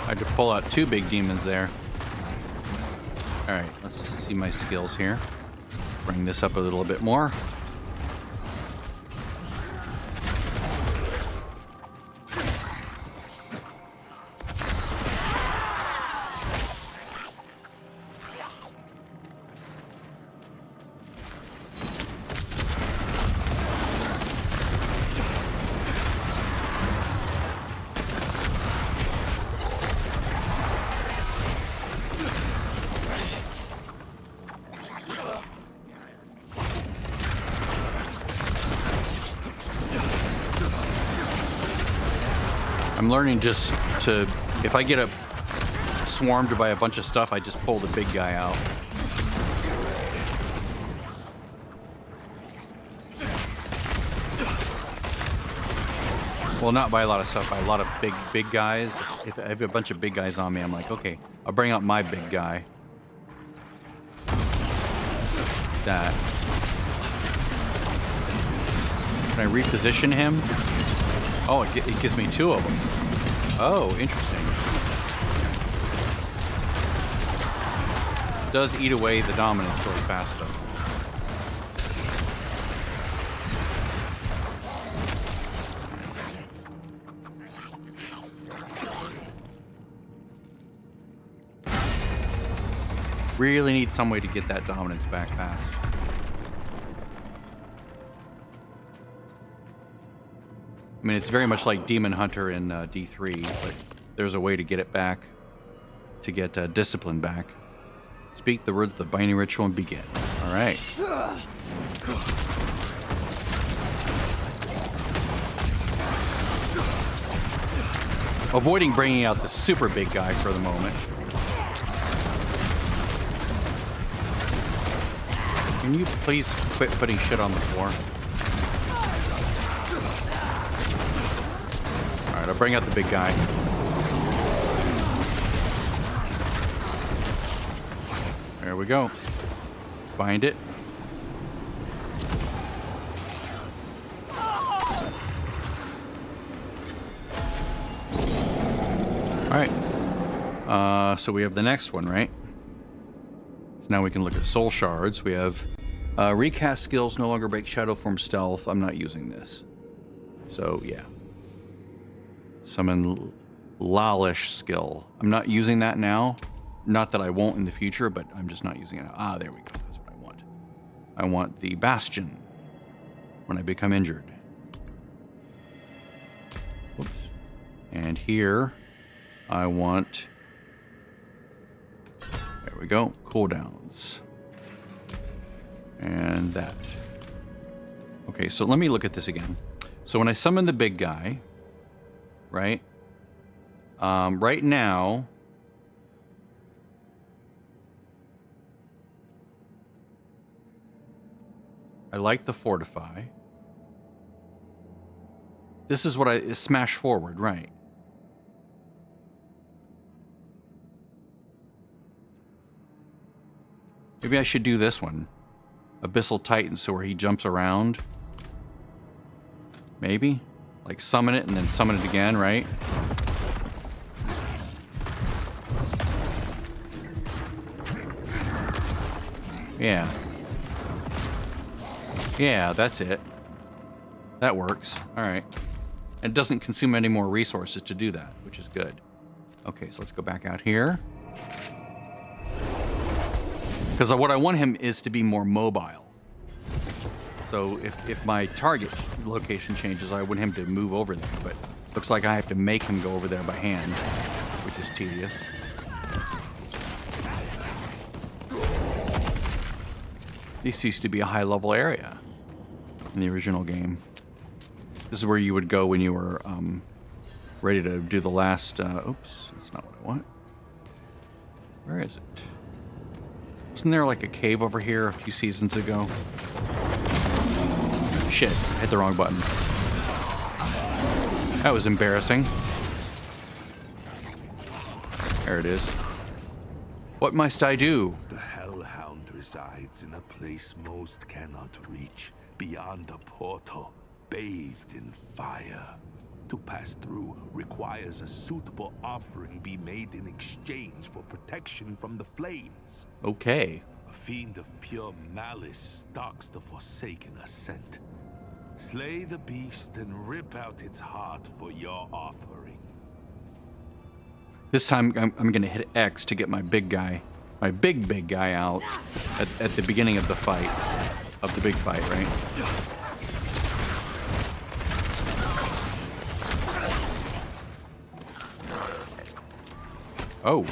I had to pull out 2 big demons there. Alright, let's see my skills here. Bring this up a little bit more. I'm learning just to, if I get swarmed by a bunch of stuff, I just pull the big guy out. Well, not by a lot of stuff, by a lot of big guys. If I have a bunch of big guys on me, I'm like, okay, I'll bring out my big guy. That. Can I reposition him? Oh, it gives me 2 of them. Oh, interesting. It does eat away the dominance really fast, though. Really need some way to get that dominance back fast. I mean, it's very much like Demon Hunter in D3, but there's a way to get it back, to get discipline back. Speak the words of the binding ritual and begin. All right. Avoiding bringing out the super big guy for the moment. Can you please quit putting shit on the floor? Alright, I'll bring out the big guy. There we go. Bind it. Alright. So we have the next one, right? So now we can look at soul shards. We have recast skills no longer break shadow form stealth. I'm not using this. So, yeah. Summon Lalish skill. I'm not using that now. Not that I won't in the future, but I'm just not using it now. Ah, there we go. That's what I want. I want the Bastion when I become injured. Whoops. And here, I want... There we go. Cooldowns. And that. Okay, so let me look at this again. So when I summon the big guy, right? Right now... I like the fortify. This is what I smash forward, right? Maybe I should do this one. Abyssal Titan, so where he jumps around. Maybe? Like summon it and then summon it again, right? Yeah. Yeah, that's it. That works. All right. And it doesn't consume any more resources to do that, which is good. Okay, so let's go back out here. Because what I want him is to be more mobile. So if my target location changes, I want him to move over there. But looks like I have to make him go over there by hand, which is tedious. This used to be a high-level area in the original game. This is where you would go when you were ready to do the last... oops, that's not what I want. Where is it? Wasn't there like a cave over here a few seasons ago? Shit, I hit the wrong button. That was embarrassing. There it is. What must I do? The Hellhound resides in a place most cannot reach, beyond a portal, bathed in fire. To pass through requires a suitable offering be made in exchange for protection from the flames. Okay. A fiend of pure malice stalks the Forsaken Ascent. Slay the beast and rip out its heart for your offering. This time I'm going to hit X to get my big guy, my big guy out at the beginning of the fight, of the big fight, right? Oh.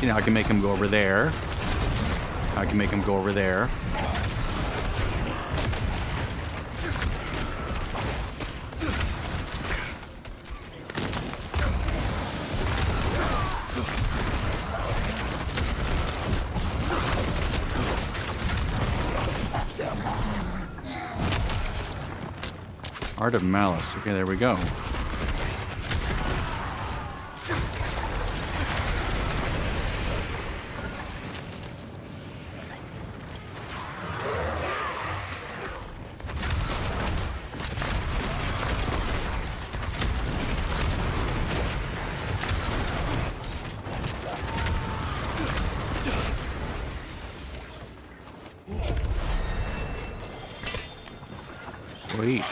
You know, I can make him go over there. I can make him go over there. Art of Malice. Okay, there we go. Sweet.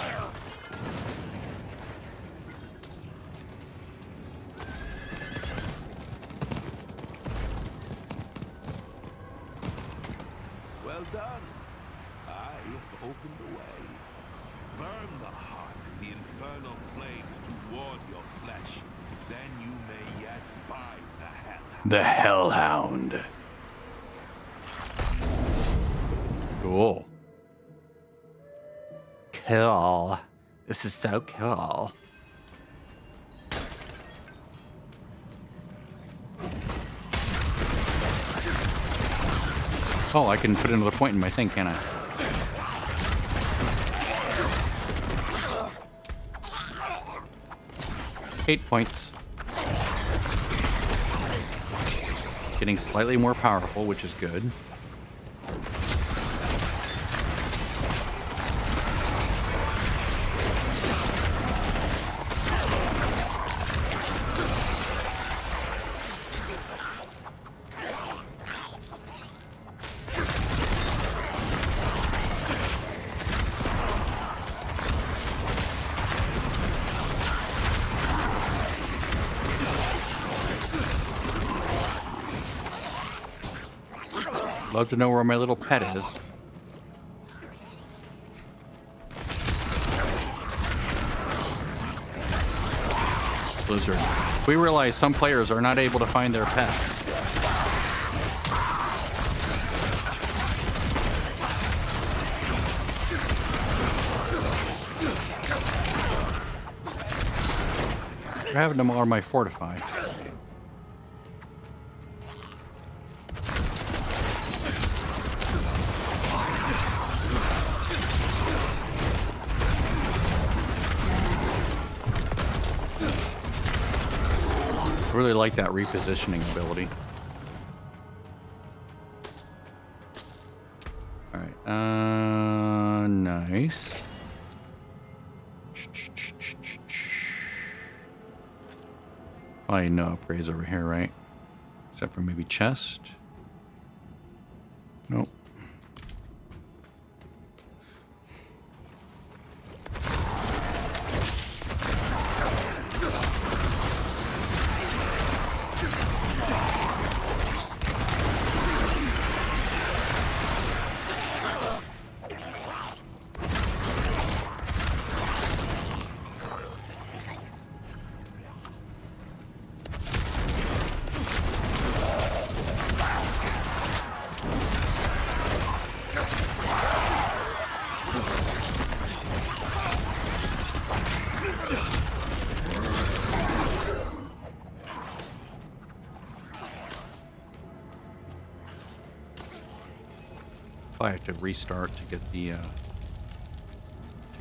Well done. I have opened the way. Burn the heart in the infernal flames to ward your flesh. Then you may yet bind the Hellhound. The Hellhound. Cool. Cool. This is so cool. Oh, I can put another point in my thing, can I? 8 points. Getting slightly more powerful, which is good. Love to know where my little pet is. Blizzard. We realize some players are not able to find their pets. We're having them on my fortify. I really like that repositioning ability. All right, nice. Probably no upgrades over here, right? Except for maybe chest. Nope. I have to restart to get the to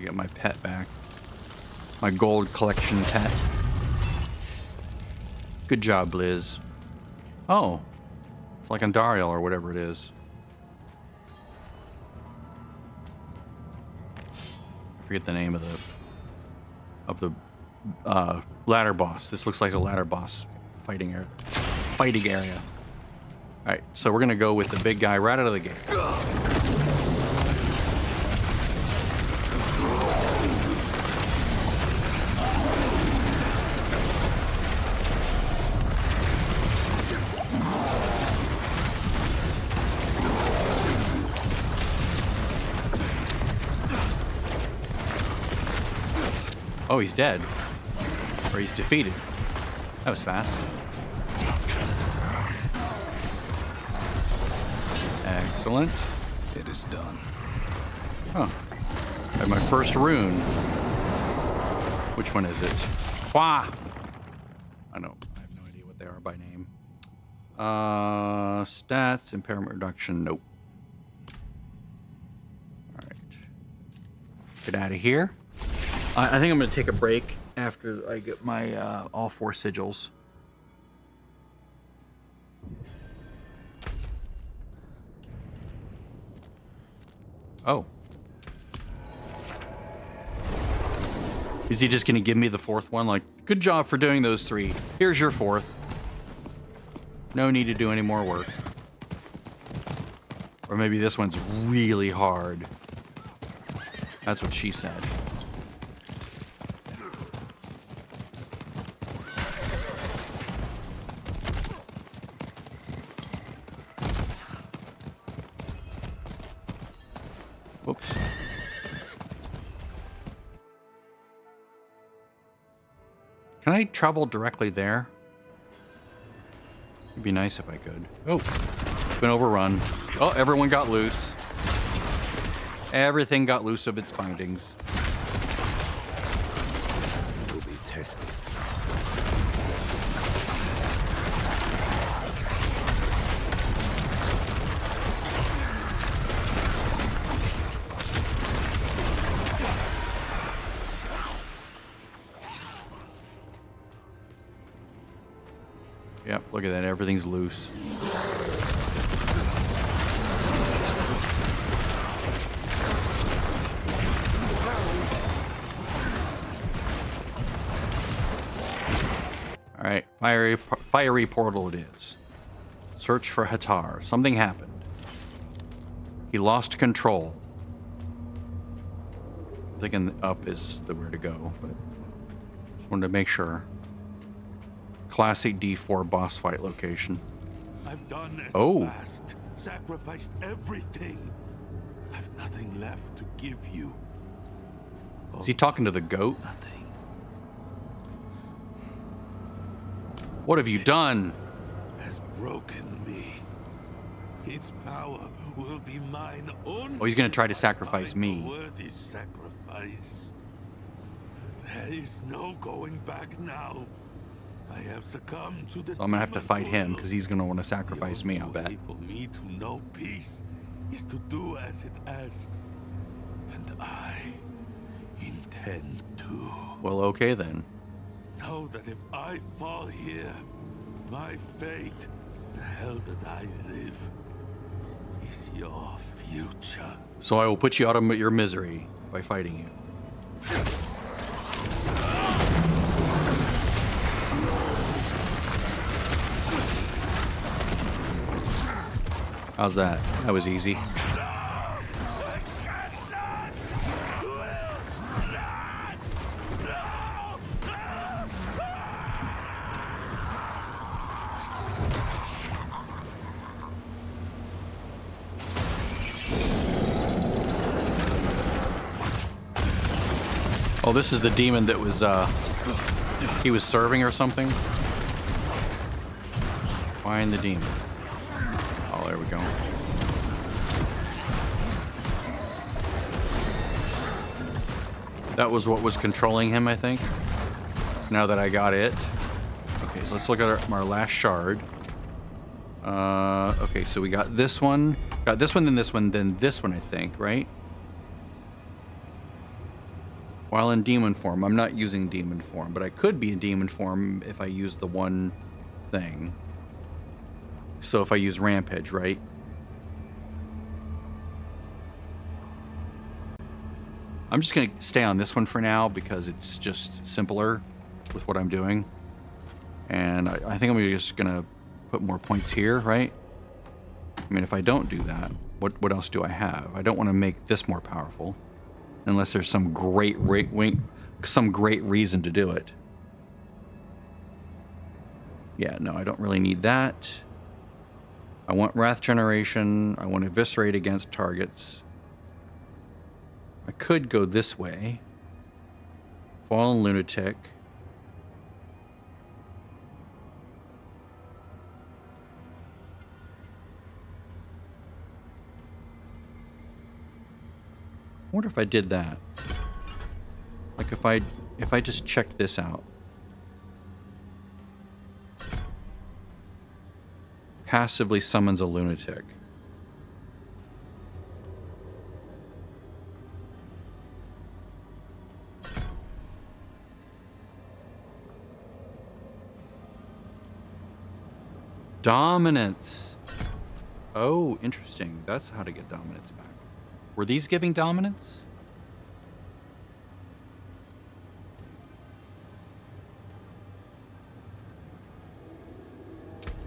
get my pet back. My gold collection pet. Good job, Liz. Oh, it's like Andariel or whatever it is. I forget the name of the ladder boss. This looks like a ladder boss fighting area. All right, so we're gonna go with the big guy right out of the gate. Oh, he's dead. Or he's defeated. That was fast. Excellent. It is done. Oh. I have my first rune. Which one is it? Wah! I have no idea what they are by name. Stats, impairment reduction, nope. Alright. Get out of here. I think I'm going to take a break after I get my all 4 sigils. Oh. Is he just going to give me the 4th one? Like, good job for doing those 3. Here's your 4th. No need to do any more work. Or maybe this one's really hard. That's what she said. Whoops. Can I travel directly there? It'd be nice if I could. Oh, it's been overrun. Oh, everyone got loose. Everything got loose of its bindings. Will be tested. Yep, look at that. Everything's loose. All right, fiery portal it is. Search for Hatar. Something happened. He lost control. Thinking up is the where to go, but just wanted to make sure. Classic D4 boss fight location. I've done as Oh. asked, sacrificed everything. I've nothing left to give you. Is he talking to the goat? Nothing. What have you done? Has broken me. Its power will be mine only. Oh, he's gonna try to sacrifice if I me. find a worthy sacrifice. There is no going back now. I have succumbed to the. So I'm gonna have to demon fight him portal. because he's gonna want to sacrifice me, I'll The only bet. way for me to know peace is to do as it asks, and I intend to. Well, okay then. Know that if I fall here, my fate, the hell that I live, is your future. So I will put you out of your misery by fighting you. How's that? That was easy. Oh, this is the demon that was, he was serving or something? Find the demon. Oh, there we go. That was what was controlling him, I think. Now that I got it. Okay, let's look at our last shard. Okay, so we got this one. Got this one, then this one, then this one, I think, right? While in demon form. I'm not using demon form, but I could be in demon form if I use the one thing. So if I use rampage, right? I'm just going to stay on this one for now because it's just simpler with what I'm doing. And I think I'm just going to put more points here, right? I mean, if I don't do that, what else do I have? I don't want to make this more powerful unless there's some great reason to do it. Yeah, no, I don't really need that. I want Wrath Generation. I want Eviscerate against targets. I could go this way. Fallen Lunatic. I wonder if I did that. Like if I just checked this out. Passively summons a lunatic. Dominance. Oh, interesting. That's how to get dominance back. Were these giving dominance?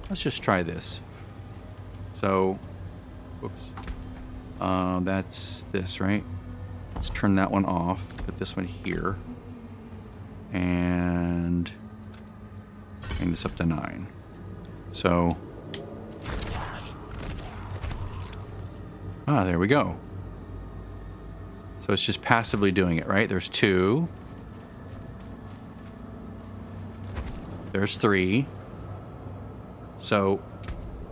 Let's just try this. So, whoops. That's this, right? Let's turn that one off. Put this one here. And bring this up to 9. So, there we go. So it's just passively doing it, right? There's 2. There's 3. So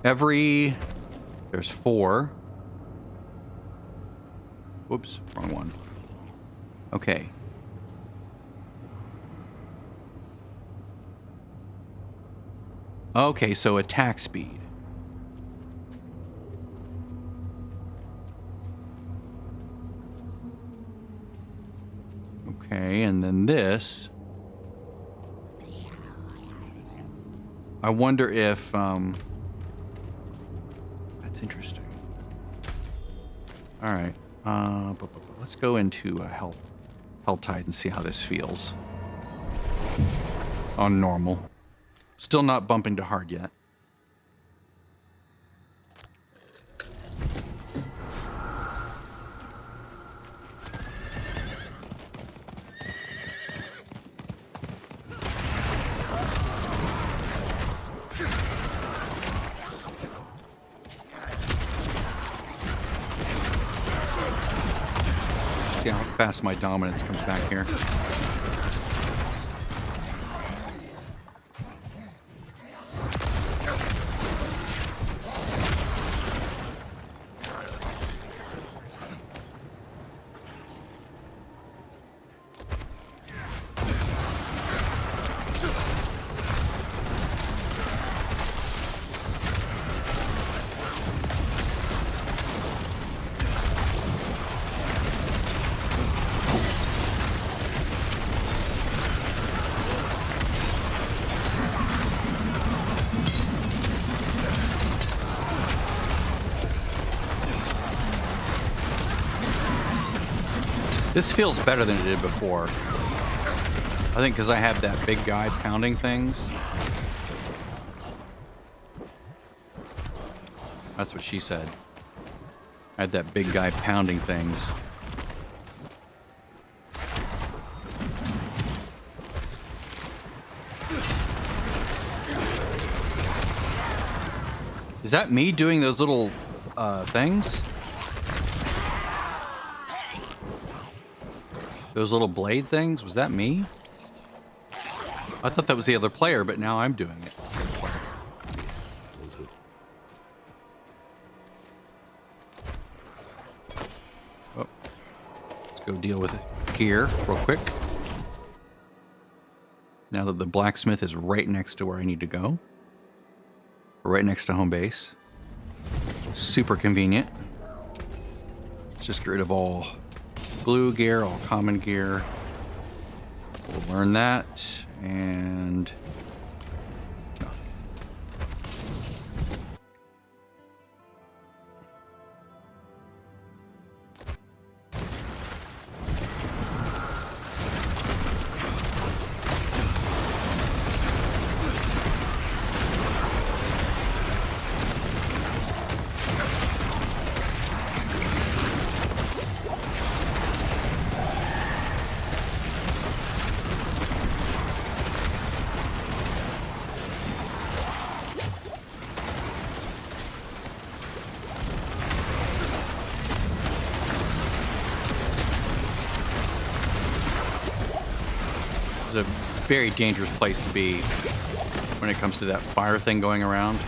there's 4. Whoops, wrong one. Okay. Okay, so attack speed. Okay, and then this. I wonder if that's interesting. All right, let's go into Helltide and see how this feels on normal. Still not bumping to hard yet. See how fast my dominance comes back here. This feels better than it did before. I think because I have that big guy pounding things. That's what she said. I had that big guy pounding things. Is that me doing those little things? Those little blade things? Was that me? I thought that was the other player, but now I'm doing it. Oh. Let's go deal with gear real quick. Now that the blacksmith is right next to where I need to go. Right next to home base. Super convenient. Let's just get rid of all blue gear, all common gear. We'll learn that, and it's a very dangerous place to be when it comes to that fire thing going around.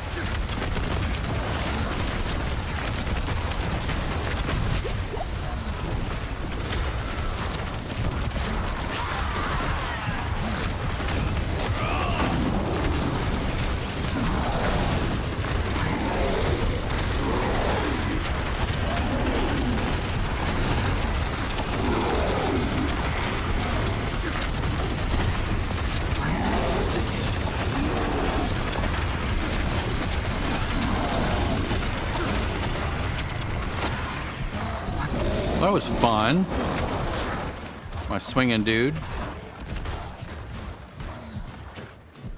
That was fun. My swinging dude.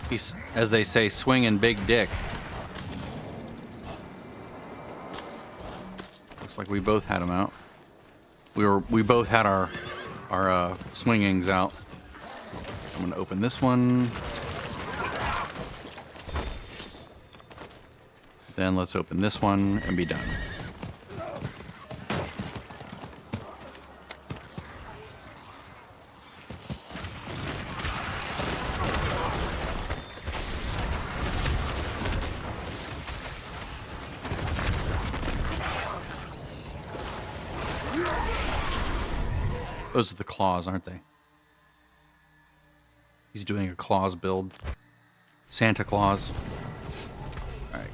He's, as they say, swinging big dick. Looks like we both had him out. We both had our swingings out. I'm gonna open this one. Then let's open this one and be done. Those are the claws, aren't they? He's doing a claws build. Santa Claus. Alright.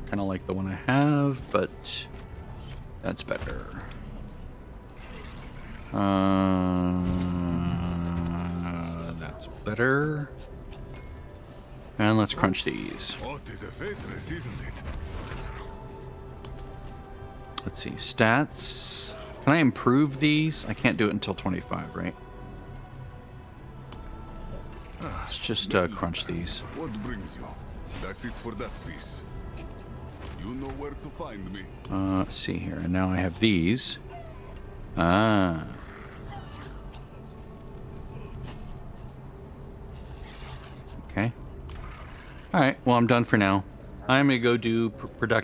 Kind of like the one I have, but that's better. That's better. And let's crunch these. What is a faitress, isn't it? Let's see, stats. Can I improve these? I can't do it until 25, right? Let's just crunch these. What brings you? That's it for that piece. You know where to find me. Let's see here, and now I have these. Ah. Okay. All right, well, I'm done for now. I'm going to go do productive.